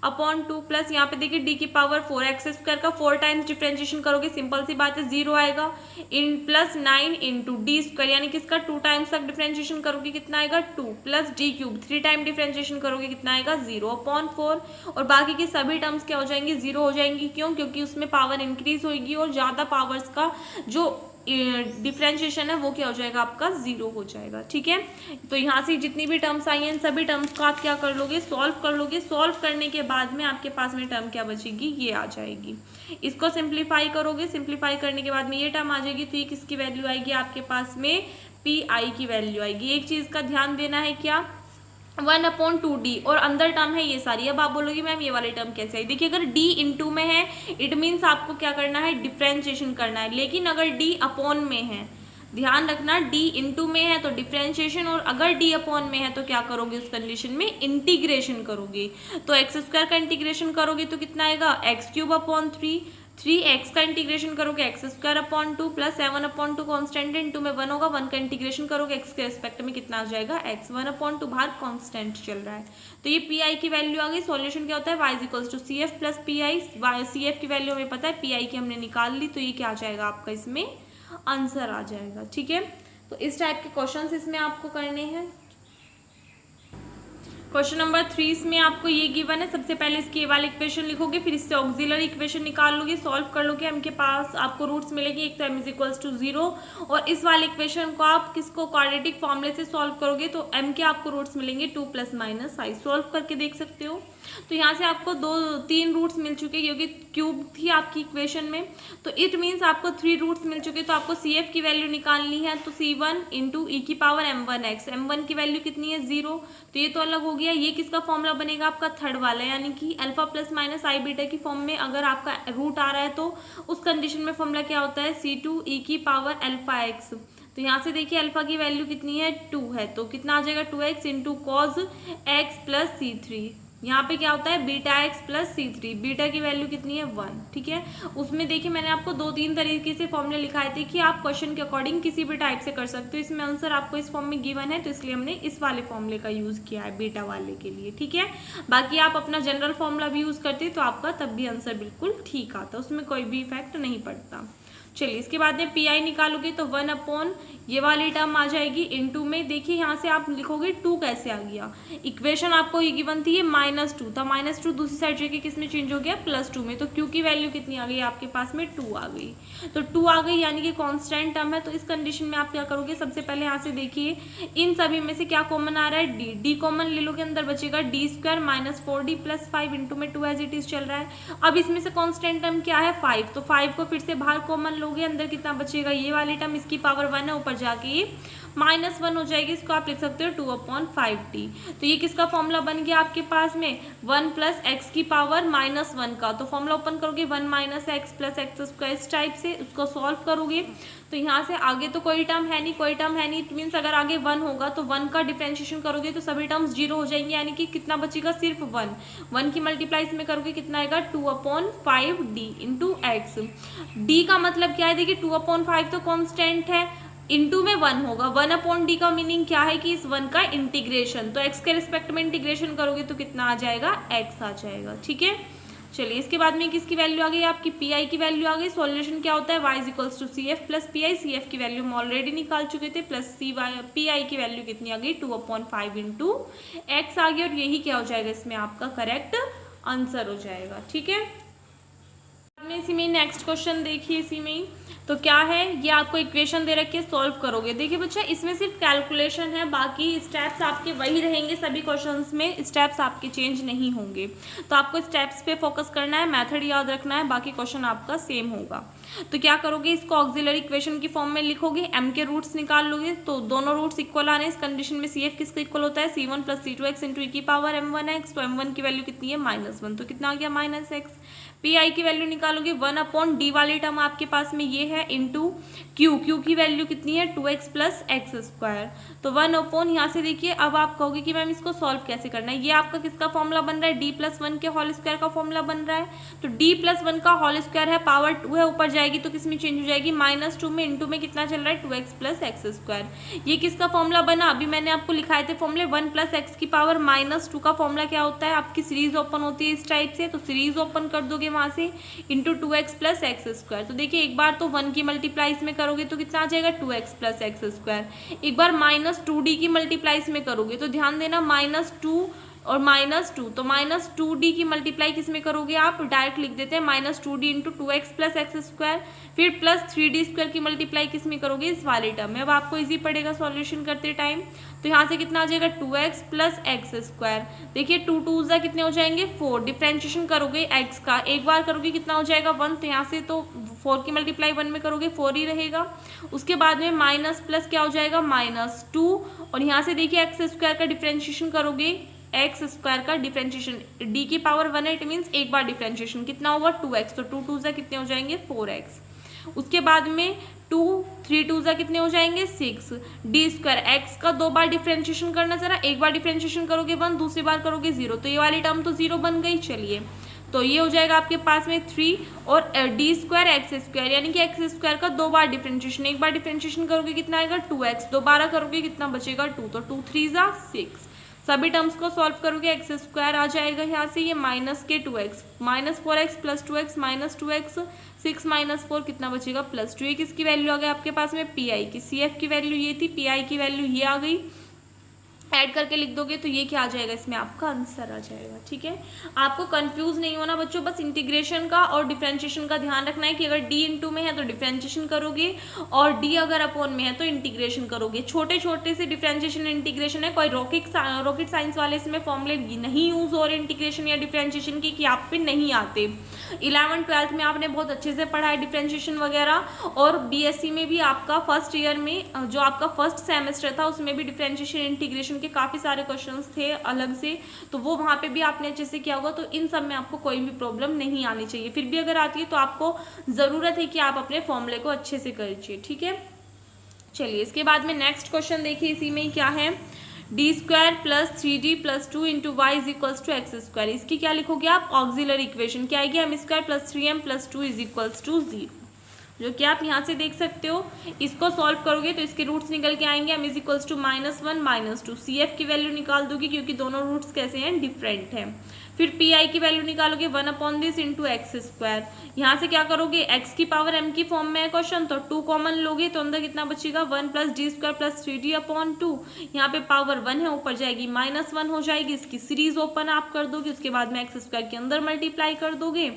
अपॉन 2 प्लस यहाँ पे देखिए डी की पावर 4 एक्स स्क्वायर का 4 टाइम्स डिफरेंशिएशन करोगे सिंपल सी बात है 0 आएगा, in plus 9 into D square यानी कि इसका 2 टाइम्स तक डिफरेंशिएशन करोगे कितना आएगा 2 plus D cube 3 time differentiation करोगे कितना आएगा 0 अपॉन 4, और बाकी की सभी टर्म्स क्या हो जाएंगी 0 हो जाएंगी। क्यों? क्योंकि उसमें पावर इंक्रीज होगी और ज़्यादा पावर्स का जो डिफरेंशिएशन है वो क्या हो जाएगा आपका 0 हो जाएगा। ठीक है, तो यहाँ से जितनी भी टर्म्स आई हैं सभी टर्म्स को आप क्या कर लोगे सॉल्व कर लोगे। सॉल्व करने के बाद में आपके पास में टर्म क्या बचेगी ये आ जाएगी, इसको सिंप्लीफाई करोगे, सिंप्लीफाई करने के बाद में ये टर्म आ जाएगी, तो ये किसकी वैल्यू आएगी आपके पास में पी आई की वैल्यू आएगी। एक चीज़ का ध्यान देना है क्या 1/2d और अंदर टर्म है ये सारी। अब आप बोलोगे मैम ये वाली टर्म कैसे आई, देखिए अगर d इंटू में है इट मीन्स आपको क्या करना है डिफरेंशिएशन करना है, लेकिन अगर d अपॉन में है ध्यान रखना d इंटू में है तो डिफरेंशिएशन, और अगर d अपॉन में है तो क्या करोगे उस कंडीशन में इंटीग्रेशन करोगे। तो एक्स स्क्वायर का इंटीग्रेशन करोगे तो कितना आएगा x³ अपॉन 3x का इंटीग्रेशन करोगे x square upon 2 plus 7/2 constant into में 1 होगा, 1 का इंटीग्रेशन करोगे एक्स के रेस्पेक्ट में कितना आ जाएगा x 1/2 बाहर कॉन्स्टेंट चल रहा है, तो ये पी आई की वैल्यू आ गई। सॉल्यूशन क्या होता है y equals to C F plus P I, C F की वैल्यू हमें पता है पी आई की हमने निकाल ली, तो ये क्या आ जाएगा आपका इसमें आंसर आ जाएगा। ठीक है, तो इस टाइप के क्वेश्चन इसमें आपको करने हैं। क्वेश्चन नंबर 3 इसमें आपको ये गिवन है, सबसे पहले इसकी वाली इक्वेशन लिखोगे, फिर इससे ऑक्सिलरी इक्वेशन निकाल लोगे, सॉल्व कर लोगे। एम के पास आपको रूट्स मिलेगी, एक तो m इक्वल्स टू 0, और इस वाले इक्वेशन को आप किसको क्वाड्रेटिक फॉर्मूले से सॉल्व करोगे तो m के आपको रूट्स मिलेंगे 2 + -i, सॉल्व करके देख सकते हो। तो यहाँ से आपको 3 रूट्स मिल चुके क्योंकि क्यूब थी आपकी इक्वेशन में, तो इट मीन्स आपको 3 रूट्स मिल चुके, तो आपको सी एफ की वैल्यू निकालनी है, तो c1 इंटू ई की पावर m1x, m1 की वैल्यू कितनी है 0, तो ये तो अलग हो गया। ये किसका फॉर्मूला बनेगा आपका थर्ड वाला, यानी कि अल्फा प्लस माइनस आई बीटा की फॉर्म में अगर आपका रूट आ रहा है तो उस कंडीशन में फॉर्मूला क्या होता है c2 ई की पावर अल्फा x। तो यहाँ से देखिए अल्फा की वैल्यू कितनी है 2 है, तो कितना आ जाएगा 2x into cos x plus c3, यहाँ पे क्या होता है beta x plus c3, beta की वैल्यू कितनी है 1। ठीक है, उसमें देखिए मैंने आपको 2-3 तरीके से फॉर्मूले लिखाए थे कि आप क्वेश्चन के अकॉर्डिंग किसी भी टाइप से कर सकते हो। इसमें आंसर आपको इस फॉर्म में गिवन है तो इसलिए हमने इस वाले फॉर्मूले का यूज़ किया है बीटा वाले के लिए। ठीक है, बाकी आप अपना जनरल फॉर्मूला भी यूज़ करते तो आपका तब भी आंसर बिल्कुल ठीक आता, उसमें कोई भी इफेक्ट नहीं पड़ता। चलिए इसके बाद में पी आई निकालोगे तो 1 अपॉन ये वाली टर्म आ जाएगी इनटू में, देखिए यहाँ से आप लिखोगे 2 कैसे आ गया, इक्वेशन आपको ये गिवन थी ये -2 था, -2 दूसरी साइड जाके किस में चेंज हो गया +2 में, तो क्यू की वैल्यू कितनी आ गई आपके पास में 2 आ गई, तो 2 आ गई यानी कि कांस्टेंट टर्म है। तो इस कंडीशन में आप क्या करोगे, सबसे पहले यहाँ से देखिए इन सभी में से क्या कॉमन आ रहा है डी कॉमन ले लोगे, अंदर बचेगा d² - 4d + 5 इंटू में 2 एज इट इज चल रहा है। अब इसमें से कांस्टेंट टर्म क्या है 5, तो 5 को फिर से बाहर कॉमन लोगे, अंदर कितना बचेगा ये वाली टर्म, इसकी पावर 1 है, ऊपर जाके ये -1 हो जाएगी, इसको आप लिख सकते हो 2/5t। तो ये किसका फॉर्मूला बन गया आपके पास में 1 + x की पावर -1 का, तो फॉर्मूला ओपन करोगे 1 - x + x² इस टाइप से उसको सॉल्व करोगे। तो यहाँ से आगे तो कोई टर्म है नहीं, कोई टर्म है नहीं, इट मीन्स अगर आगे 1 होगा तो 1 का डिफरेंशिएशन करोगे तो सभी टर्म्स 0 हो जाएंगे, यानी कि कितना बचेगा सिर्फ 1 की मल्टीप्लाई इसमें करोगे कितना आएगा 2/5d इंटू एक्स। डी का मतलब क्या है, देखिए 2/5 तो कॉन्स्टेंट है, इंटू में 1 होगा, 1/d का मीनिंग क्या है कि इस 1 का इंटीग्रेशन, तो x के रिस्पेक्ट में इंटीग्रेशन करोगे तो कितना आ जाएगा x आ जाएगा। ठीक है, चलिए इसके बाद में किसकी वैल्यू आ गई आपकी पी आई की वैल्यू आ गई। सॉल्यूशन क्या होता है y equals to C F plus P I, C F की वैल्यू हम ऑलरेडी निकाल चुके थे, प्लस पी आई की वैल्यू कितनी आ गई 2/5 इंटू एक्स आ गई, और यही क्या हो जाएगा इसमें आपका करेक्ट आंसर हो जाएगा। ठीक है, में इसी में नेक्स्ट क्वेश्चन देखिए, इसी में ही तो क्या है, ये आपको इक्वेशन दे रखी है, सॉल्व करोगे। देखिए बच्चा इसमें सिर्फ कैलकुलेशन है, बाकी स्टेप्स आपके वही रहेंगे, सभी क्वेश्चंस में स्टेप्स आपके चेंज नहीं होंगे। तो आपको स्टेप्स पे फोकस करना है, मेथड याद रखना है, बाकी क्वेश्चन आपका सेम होगा। तो क्या करोगे, इसको ऑक्सिलरी इक्वेशन की फॉर्म में लिखोगे, m के रूट्स निकाल लोगे, तो दोनों रूट्स इक्वल आने इस कंडीशन में CF किसका इक्वल होता है, C1 + C2x इंटू e की पावर m1x। तो m1 की वैल्यू कितनी है -1, तो कितना आ गया -x। PI की वैल्यू निकालोगे 1/d वाली टर्म आपके पास में ये है इंटू Q की वैल्यू कितनी है 2x + x²। तो 1/, यहाँ से देखिए अब आप कहोगे कि मैम इसको सॉल्व कैसे करना है। ये आपका किसका फॉर्मूला बन रहा है, d+1 के होल स्क्वायर का फॉर्मूला बन रहा है। तो d+1 का होल स्क्वायर है, पावर 2 है, ऊपर जाएगी तो किस में चेंज हो जाएगी, -2 में, इंटू में कितना चल रहा है 2x + x²। ये किसका फॉर्मूला बना, अभी मैंने आपको लिखाए थे फॉर्मूले, 1 + x की पावर -2 का फॉर्मूला क्या होता है, आपकी सीरीज ओपन होती है इस टाइप से, तो सीरीज ओपन कर दोगे वहां से इंटू 2x + x²। तो देखिए एक बार तो 1 की मल्टीप्लाइज में करोगे तो कितना आ जाएगा 2x + x²। एक बार -2d की मल्टीप्लाइज में करोगे तो ध्यान देना -2 और -2, तो -2d की मल्टीप्लाई किस में करोगे, आप डायरेक्ट लिख देते हैं -2d इंटू 2x + x²। फिर +3d² की मल्टीप्लाई किस में करोगे, इस वाले टर्म में। अब आपको इजी पड़ेगा सॉल्यूशन करते टाइम। तो यहाँ से कितना आ जाएगा 2x + x²। देखिए 2 2 कितने हो जाएंगे 4, डिफ्रेंशिएशन करोगे x का, एक बार करोगे कितना हो जाएगा 1, तो यहाँ से तो 4 की मल्टीप्लाई 1 में करोगे 4 ही रहेगा। उसके बाद में माइनस प्लस क्या हो जाएगा -2, और यहाँ से देखिए x² का डिफ्रेंशिएशन करोगे, x² का डिफ्रेंशिएशन d की पावर 1 है, इट मीन्स एक बार डिफ्रेंशिएशन कितना होगा 2x, तो 2 2 कितने हो जाएंगे 4x। उसके बाद में 2 3 2 कितने हो जाएंगे 6, d² x का 2 बार डिफ्रेंशिएशन करना, जरा एक बार डिफ्रेंशिएशन करोगे 1, दूसरी बार करोगे 0, तो ये वाली टर्म तो 0 बन गई। चलिए तो ये हो जाएगा आपके पास में 3 और d² x², यानी कि x² का 2 बार डिफ्रेंशिएशन, एक बार डिफ्रेंशिएशन करोगे कितना आएगा 2x, दोबारा करोगे कितना बचेगा 2, तो 2 3 6। सभी टर्म्स को सॉल्व करोगे x² आ जाएगा यहाँ से ये -2x, -4x + 2x -2x, 6 - 4 कितना बचेगा +2। ये किसकी वैल्यू आ गई आपके पास में PI की, CF की वैल्यू ये थी, PI की वैल्यू ये आ गई। ऐड करके लिख दोगे तो ये क्या आ जाएगा, इसमें आपका आंसर आ जाएगा। ठीक है, आपको कंफ्यूज नहीं होना बच्चों, बस इंटीग्रेशन का और डिफरेंशिएशन का ध्यान रखना है कि अगर d इंटू में है तो डिफरेंशिएशन करोगे और d अगर अपॉन में है तो इंटीग्रेशन करोगे। छोटे छोटे से डिफरेंशिएशन इंटीग्रेशन है, कोई रॉकेट साइंस वाले इसमें फॉर्मूले नहीं यूज हो रहे इंटीग्रेशन या डिफरेंशिएशन की, कि आप पे नहीं आते। 11th 12th में आपने बहुत अच्छे से पढ़ा है डिफरेंशिएशन वगैरह, और BSc में भी आपका फर्स्ट ईयर में जो आपका फर्स्ट सेमेस्टर था उसमें भी डिफरेंशिएशन इंटीग्रेशन के काफ़ी सारे क्वेश्चंस थे अलग से, तो वो वहाँ पे भी आपने अच्छे से किया होगा। तो इन सब में आपको कोई भी प्रॉब्लम नहीं आनी चाहिए, फिर भी अगर आती है तो आपको ज़रूरत है कि आप अपने फॉर्मूले को अच्छे से करिए। ठीक है, चलिए इसके बाद में नेक्स्ट क्वेश्चन देखिए, इसी में क्या है, d² + 3d + 2 into y = x²। इसकी क्या लिखोगे आप, ऑक्सिलरी इक्वेशन क्या आएगी, m² + 3m + 2 = 0, जो कि आप यहाँ से देख सकते हो। इसको सॉल्व करोगे तो इसके रूट्स निकल के आएंगे, m = -1 -2, CF की वैल्यू निकाल दोगे क्योंकि दोनों रूट्स कैसे हैं, डिफरेंट हैं। फिर PI की वैल्यू निकालोगे 1/this इंटू x²। यहाँ से क्या करोगे, x की पावर m की फॉर्म में है क्वेश्चन, तो 2 कॉमन लोगे तो अंदर कितना बचेगा 1 + d² + 3d/2। यहाँ पे पावर 1 है, ऊपर जाएगी -1 हो जाएगी, इसकी सीरीज ओपन आप कर दोगे, उसके बाद में x² के अंदर मल्टीप्लाई कर दोगे।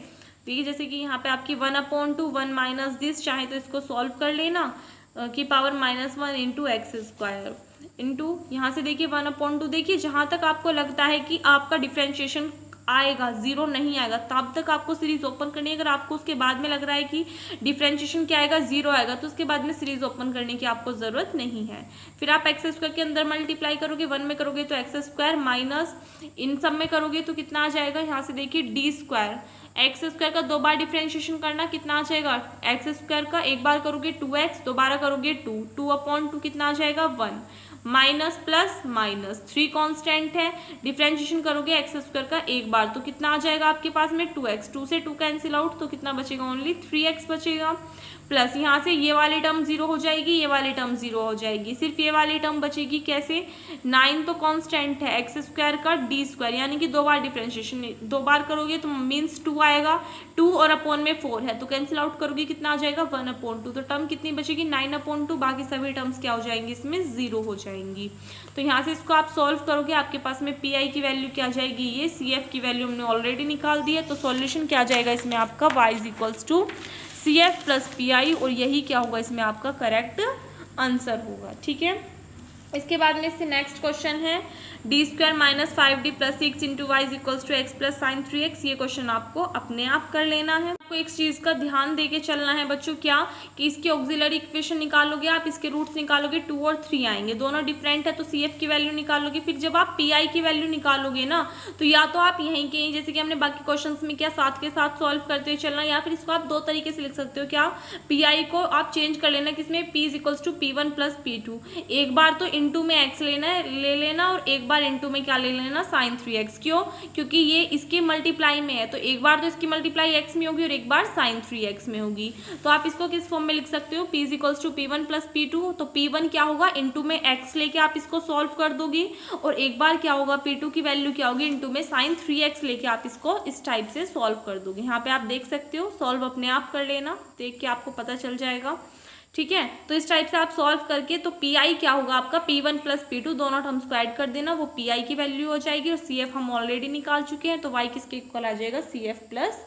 देखिए जैसे कि यहाँ पे आपकी 1/2 1 - दिस, चाहे तो इसको सॉल्व कर लेना कि पावर -1 इंटू x² इंटू यहाँ से देखिए 1/2। देखिए जहाँ तक आपको लगता है कि आपका डिफ्रेंशिएशन आएगा 0 नहीं आएगा तब तक आपको सीरीज ओपन करनी है। अगर आपको उसके बाद में लग रहा है कि डिफ्रेंशिएशन क्या आएगा 0 आएगा तो उसके बाद में सीरीज ओपन करने की आपको ज़रूरत नहीं है। फिर आप x² के अंदर मल्टीप्लाई करोगे, 1 में करोगे तो x² माइनस इन सब में करोगे तो कितना आ जाएगा, यहाँ से देखिए d², x² का 2 बार डिफ्रेंशिएशन करना, कितना आ जाएगा, x² का एक बार करोगे 2x, दोबारा करोगे 2, 2/2 कितना आ जाएगा 1, माइनस प्लस माइनस 3 कांस्टेंट है, डिफ्रेंशिएशन करोगे x² का एक बार तो कितना आ जाएगा आपके पास में 2x, 2 से 2 कैंसिल आउट तो कितना बचेगा, ओनली 3x बचेगा। प्लस यहाँ से ये वाली टर्म 0 हो जाएगी, ये वाली टर्म 0 हो जाएगी, सिर्फ ये वाली टर्म बचेगी। कैसे? 9 तो कांस्टेंट है एक्स स्क्वायर का डी स्क्वायर, यानी कि 2 बार डिफ्रेंशिएशन, 2 बार करोगे तो मीन्स 2 आएगा, 2 और अपॉन में 4 है तो कैंसिल आउट करोगे कितना आ जाएगा 1/2। तो टर्म कितनी बचेगी 9/2, बाकी सभी टर्म्स क्या हो जाएंगी इसमें 0 हो जाएंगी। तो यहाँ से इसको आप सॉल्व करोगे, आपके पास में पी आई की वैल्यू क्या आ जाएगी, ये सी एफ की वैल्यू हमने ऑलरेडी निकाल दी है। तो सॉल्यूशन क्या आ जाएगा इसमें आपका y is equals to C F plus P I, और यही क्या होगा इसमें आपका करेक्ट आंसर होगा। ठीक है, इसके बाद में इससे नेक्स्ट क्वेश्चन है D square minus 5d plus 6 into Y is equals to X plus sine 3x। ये क्वेश्चन आपको अपने आप कर लेना है। आपको एक चीज़ का ध्यान देके चलना है बच्चों, क्या कि इसके ऑक्सिलरी इक्वेशन निकालोगे आप, इसके रूट्स निकालोगे 2 और 3 आएंगे, दोनों डिफरेंट है तो सी एफ की वैल्यू निकालोगे। फिर जब आप पी आई की वैल्यू निकालोगे ना, तो या तो आप यहीं के जैसे कि हमने बाकी क्वेश्चन में क्या साथ के साथ सॉल्व करते हुए चलना, या फिर इसको आप 2 तरीके से लिख सकते हो। क्या? पी आई को आप चेंज कर लेना किसमें, p is equals to P1 plus P2। एक बार तो इंटू में x ले लेना और एक बार इंटू में क्या ले लेना साइन 3x। क्यों? क्योंकि ये इसके मल्टीप्लाई में है, तो एक बार तो इसकी मल्टीप्लाई x में होगी और एक बार साइन 3x में होगी। तो आप इसको किस फॉर्म में लिख सकते हो, p is equals to P1 plus P2। तो P1 क्या होगा, इंटू में x लेके आप इसको सॉल्व कर दोगे, और एक बार क्या होगा P2 की वैल्यू क्या होगी, इंटू में साइन 3x लेके आप इसको इस टाइप से सॉल्व कर दोगे। यहाँ पे आप देख सकते हो, सॉल्व अपने आप कर लेना, देख के आपको पता चल जाएगा। ठीक है, तो इस टाइप से आप सॉल्व करके तो पी आई क्या होगा आपका P1 प्लस P2, दोनों टर्म्स को ऐड कर देना, वो पी आई की वैल्यू हो जाएगी। और सी एफ हम ऑलरेडी निकाल चुके हैं, तो y किसके इक्वल आ जाएगा, C F plus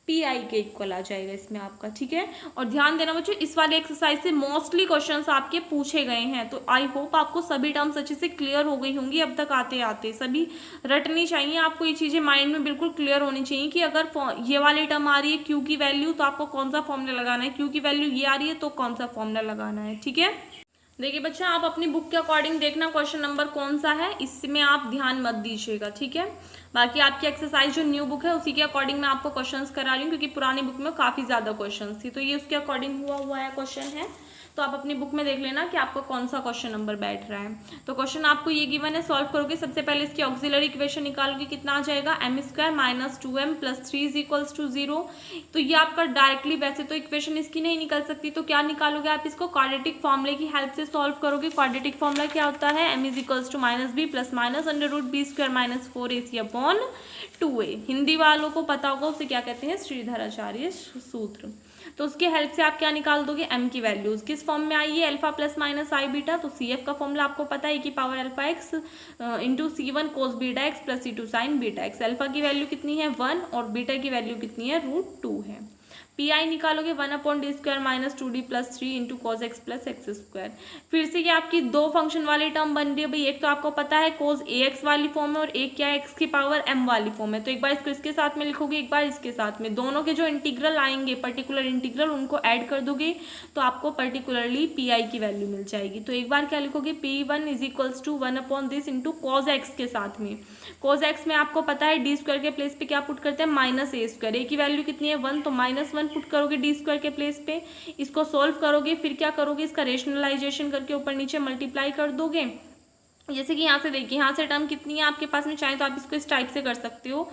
P I के इक्वल आ जाएगा इसमें आपका। ठीक है, और ध्यान देना बच्चों, इस वाले एक्सरसाइज से मोस्टली क्वेश्चंस आपके पूछे गए हैं, तो आई होप आपको सभी टर्म्स अच्छे से क्लियर हो गई होंगी अब तक आते आते। सभी रटनी चाहिए आपको, ये चीज़ें माइंड में बिल्कुल क्लियर होनी चाहिए कि अगर ये वाली टर्म आ रही है क्यू की वैल्यू, तो आपको कौन सा फॉर्मूला लगाना है, क्यू की वैल्यू ये आ रही है तो कौन सा फॉर्मूला लगाना है। ठीक है, देखिए बच्चा, आप अपनी बुक के अकॉर्डिंग देखना क्वेश्चन नंबर कौन सा है, इसमें आप ध्यान मत दीजिएगा। ठीक है, बाकी आपकी एक्सरसाइज जो न्यू बुक है उसी के अकॉर्डिंग मैं आपको क्वेश्चंस करा रही हूँ, क्योंकि पुरानी बुक में काफ़ी ज़्यादा क्वेश्चंस थी, तो ये उसके अकॉर्डिंग हुआ है क्वेश्चन है। तो आप अपनी बुक में देख लेना कि आपका कौन सा क्वेश्चन नंबर बैठ रहा है। तो क्वेश्चन आपको ये गिवन है, सॉल्व करोगे, सबसे पहले इसकी ऑक्सिलरी इक्वेशन निकालोगे, कितना आ जाएगा m square minus 2m plus 3 is equals to 0। तो ये आपका डायरेक्टली, वैसे तो इक्वेशन इसकी नहीं निकल सकती, तो क्या निकालोगे आप, इसको क्वाड्रेटिक फॉर्मूले की हेल्प से सॉल्व करोगे। क्वाड्रेटिक फॉर्मूला क्या होता है, m is equals to minus B plus minus under root B square minus 4ac upon 2a। Hindi वालों को पता होगा उसे क्या कहते हैं, श्रीधराचार्य सूत्र। तो उसके हेल्प से आप क्या निकाल दोगे, m की वैल्यूज किस फॉर्म में आई है, अल्फा प्लस माइनस आई बीटा। तो सी एफ का फॉर्मूला आपको पता है, की power alpha x into C1 cos beta x plus C2 sine beta x. Alpha की वैल्यू कितनी है 1 और बीटा की वैल्यू कितनी है √2 है। पी आई निकालोगे 1/d square minus 2d plus 3 into cos x plus x square. फिर से ये आपकी 2 फंक्शन वाली टर्म बन रही है भाई, एक तो आपको पता है कोस ax वाली फॉर्म में, और एक क्या है एक्स की पावर m वाली फॉर्म में। तो एक बार इसको इसके साथ में लिखोगे, एक बार इसके साथ में, दोनों के जो इंटीग्रल आएंगे पर्टिकुलर इंटीग्रल, उनको ऐड कर दोगे तो आपको पर्टिकुलरली पी आई की वैल्यू मिल जाएगी। तो एक बार क्या लिखोगे, P1 is equals to 1/this into cos X के साथ में। कॉस एक्स में आपको पता है डी स्क्वायर के प्लेस पे क्या पुट करते हैं, माइनस ए स्क्वायर। ए की वैल्यू कितनी है 1, तो -1 पुट करोगे डी स्क्वायर के प्लेस पे, इसको सोल्व करोगे, फिर क्या करोगे, इसका रेशनलाइजेशन करके ऊपर नीचे मल्टीप्लाई कर दोगे। जैसे कि यहाँ से देखिए, यहाँ से टर्म कितनी है आपके पास में, चाहे तो आप इसको इस टाइप से कर सकते हो,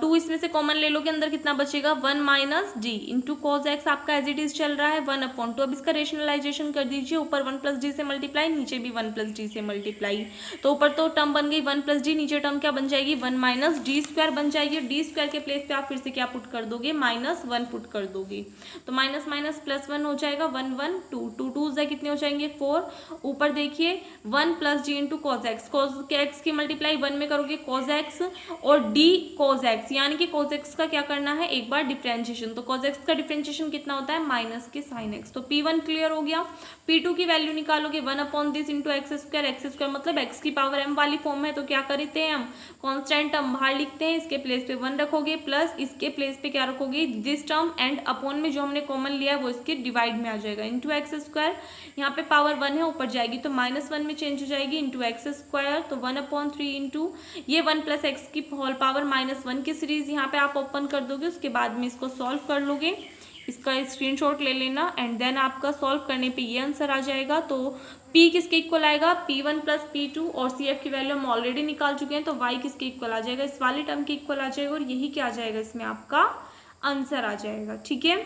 2 इसमें से कॉमन ले लोगे, अंदर कितना बचेगा 1 minus D into cos x आपका एज इट इज चल रहा है 1/2। अब इसका रेशनलाइजेशन कर दीजिए, ऊपर 1 प्लस डी से मल्टीप्लाई, नीचे भी 1 प्लस डी से मल्टीप्लाई। तो ऊपर तो टर्म बन गई 1 प्लस डी, नीचे टर्म क्या बन जाएगी 1 माइनस डी स्क्वायर बन जाएगी। डी स्क्वायर के प्लेस पे आप फिर से क्या पुट कर दोगे, -1 पुट कर दोगे। तो माइनस माइनस प्लस 1 हो जाएगा, 1 1 2 2 2 कितने हो जाएंगे 4। ऊपर देखिए 1 plus D into cos x, cos के एक्स की मल्टीप्लाई 1 में करोगे कॉस एक्स, और डी कॉस एक्स, यानी कि cos x का क्या करना है, एक बार डिफरेंशिएशन। तो cos x का डिफरेंशिएशन कितना होता है, माइनस के sin x। तो P1 क्लियर हो गया। P2 की वैल्यू निकालोगे 1/this इंटू एक्स स्क्वायर मतलब x की पावर m वाली फॉर्म है, तो क्या करते हैं हम, कॉन्स्टेंट टर्म बाहर लिखते हैं, इसके प्लेस पे 1 रखोगे, प्लस इसके प्लेस पे क्या रखोगे, दिस टर्म, एंड अपॉन में जो हमने कॉमन लिया है वो इसके डिवाइड में आ जाएगा, इंटू एक्स स्क्वायर। यहाँ पे पावर 1 है, ऊपर जाएगी तो -1 में चेंज हो जाएगी, इंटू एक्स स्क्वायर। तो 1/3 इंटू ये 1 प्लस एक्स की होल पावर -1 की सीरीज यहाँ पे आप ओपन कर दोगे, उसके बाद में इसको सॉल्व कर लोगे। इसका स्क्रीनशॉट ले लेना, एंड देन आपका सॉल्व करने पे ये आंसर आ जाएगा। तो P किसके इक्वल आएगा, P1 प्लस P2, और CF की वैल्यू हम ऑलरेडी निकाल चुके हैं, तो Y किसके इक्वल आ जाएगा, इस वाली टर्म के इक्वल आ जाएगा, और यही क्या आ जाएगा इसमें आपका आंसर आ जाएगा। ठीक है,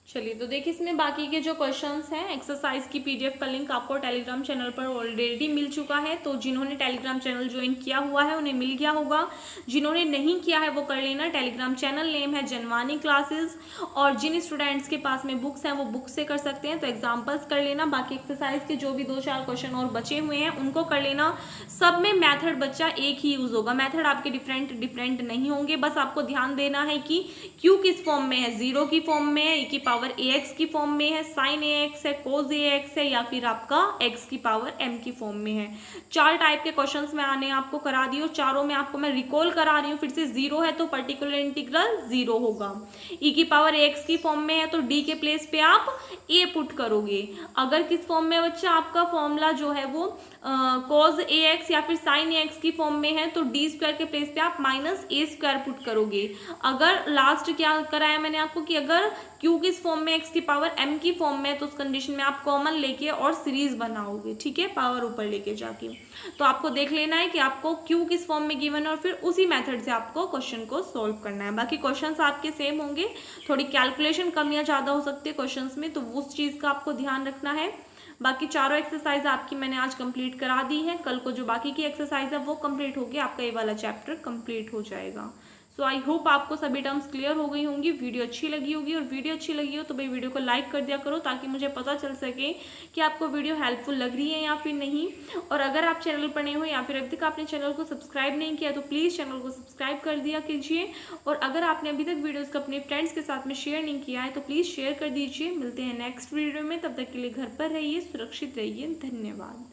चलिए तो देखिए इसमें बाकी के जो क्वेश्चंस हैं, एक्सरसाइज की पीडीएफ का लिंक आपको टेलीग्राम चैनल पर ऑलरेडी मिल चुका है। तो जिन्होंने टेलीग्राम चैनल ज्वाइन किया हुआ है उन्हें मिल गया होगा, जिन्होंने नहीं किया है वो कर लेना। टेलीग्राम चैनल नेम है जनवानी क्लासेस, और जिन स्टूडेंट्स के पास में बुक्स हैं वो बुक से कर सकते हैं, तो एग्जाम्पल्स कर लेना। बाकी एक्सरसाइज के जो भी 2-4 क्वेश्चन और बचे हुए हैं उनको कर लेना। सब में मैथड बच्चा एक ही यूज होगा, मैथड आपके डिफरेंट नहीं होंगे। बस आपको ध्यान देना है कि क्यू किस फॉर्म में है, 0 की फॉर्म में है, e की पावर ax की फॉर्म में है, sin ax है, cos ax है, या फिर आपका x की पावर m की फॉर्म में है। 4 टाइप के क्वेश्चंस में आने आपको करा दी, और चारों में आपको मैं रिकॉल करा रही हूँ फिर से। 0 है तो पर्टिकुलर इंटीग्रल 0 होगा, e की पावर ax की फॉर्म में है तो d के प्लेस पे आप a पुट करोगे। अगर किस फॉर्म में बच्चा आपका फॉर्मूला जो है वो cos ax या फिर sin ax की फॉर्म में है तो d स्क्वायर के प्लेस पे आप माइनस a स्क्वायर पुट करोगे। अगर लास्ट क्या कराया मैंने आपको कि अगर q किस फॉर्म में x की पावर m की फॉर्म में है तो उस कंडीशन में आप कॉमन लेके और सीरीज बनाओगे, ठीक है, पावर ऊपर लेके जाके। तो आपको देख लेना है कि आपको q किस फॉर्म में गिवन है और फिर उसी मेथड से आपको क्वेश्चन को सॉल्व करना है। बाकी क्वेश्चंस आपके सेम होंगे, थोड़ी कैलकुलेशन कम या ज़्यादा हो सकती है क्वेश्चंस में, तो उस चीज़ का आपको ध्यान रखना है। बाकी चारों एक्सरसाइज आपकी मैंने आज कंप्लीट करा दी है, कल को जो बाकी की एक्सरसाइज है वो कंप्लीट होगी, आपका ये वाला चैप्टर कंप्लीट हो जाएगा। सो आई होप आपको सभी टर्म्स क्लियर हो गई होंगी, वीडियो अच्छी लगी होगी, और वीडियो अच्छी लगी हो तो भाई वीडियो को लाइक कर दिया करो ताकि मुझे पता चल सके कि आपको वीडियो हेल्पफुल लग रही है या फिर नहीं। और अगर आप चैनल पर नए हो या फिर अभी तक आपने चैनल को सब्सक्राइब नहीं किया तो प्लीज़ चैनल को सब्सक्राइब कर दिया कीजिए, और अगर आपने अभी तक वीडियोज़ को अपने फ्रेंड्स के साथ में शेयर नहीं किया है तो प्लीज़ शेयर कर दीजिए। मिलते हैं नेक्स्ट वीडियो में, तब तक के लिए घर पर रहिए, सुरक्षित रहिए, धन्यवाद।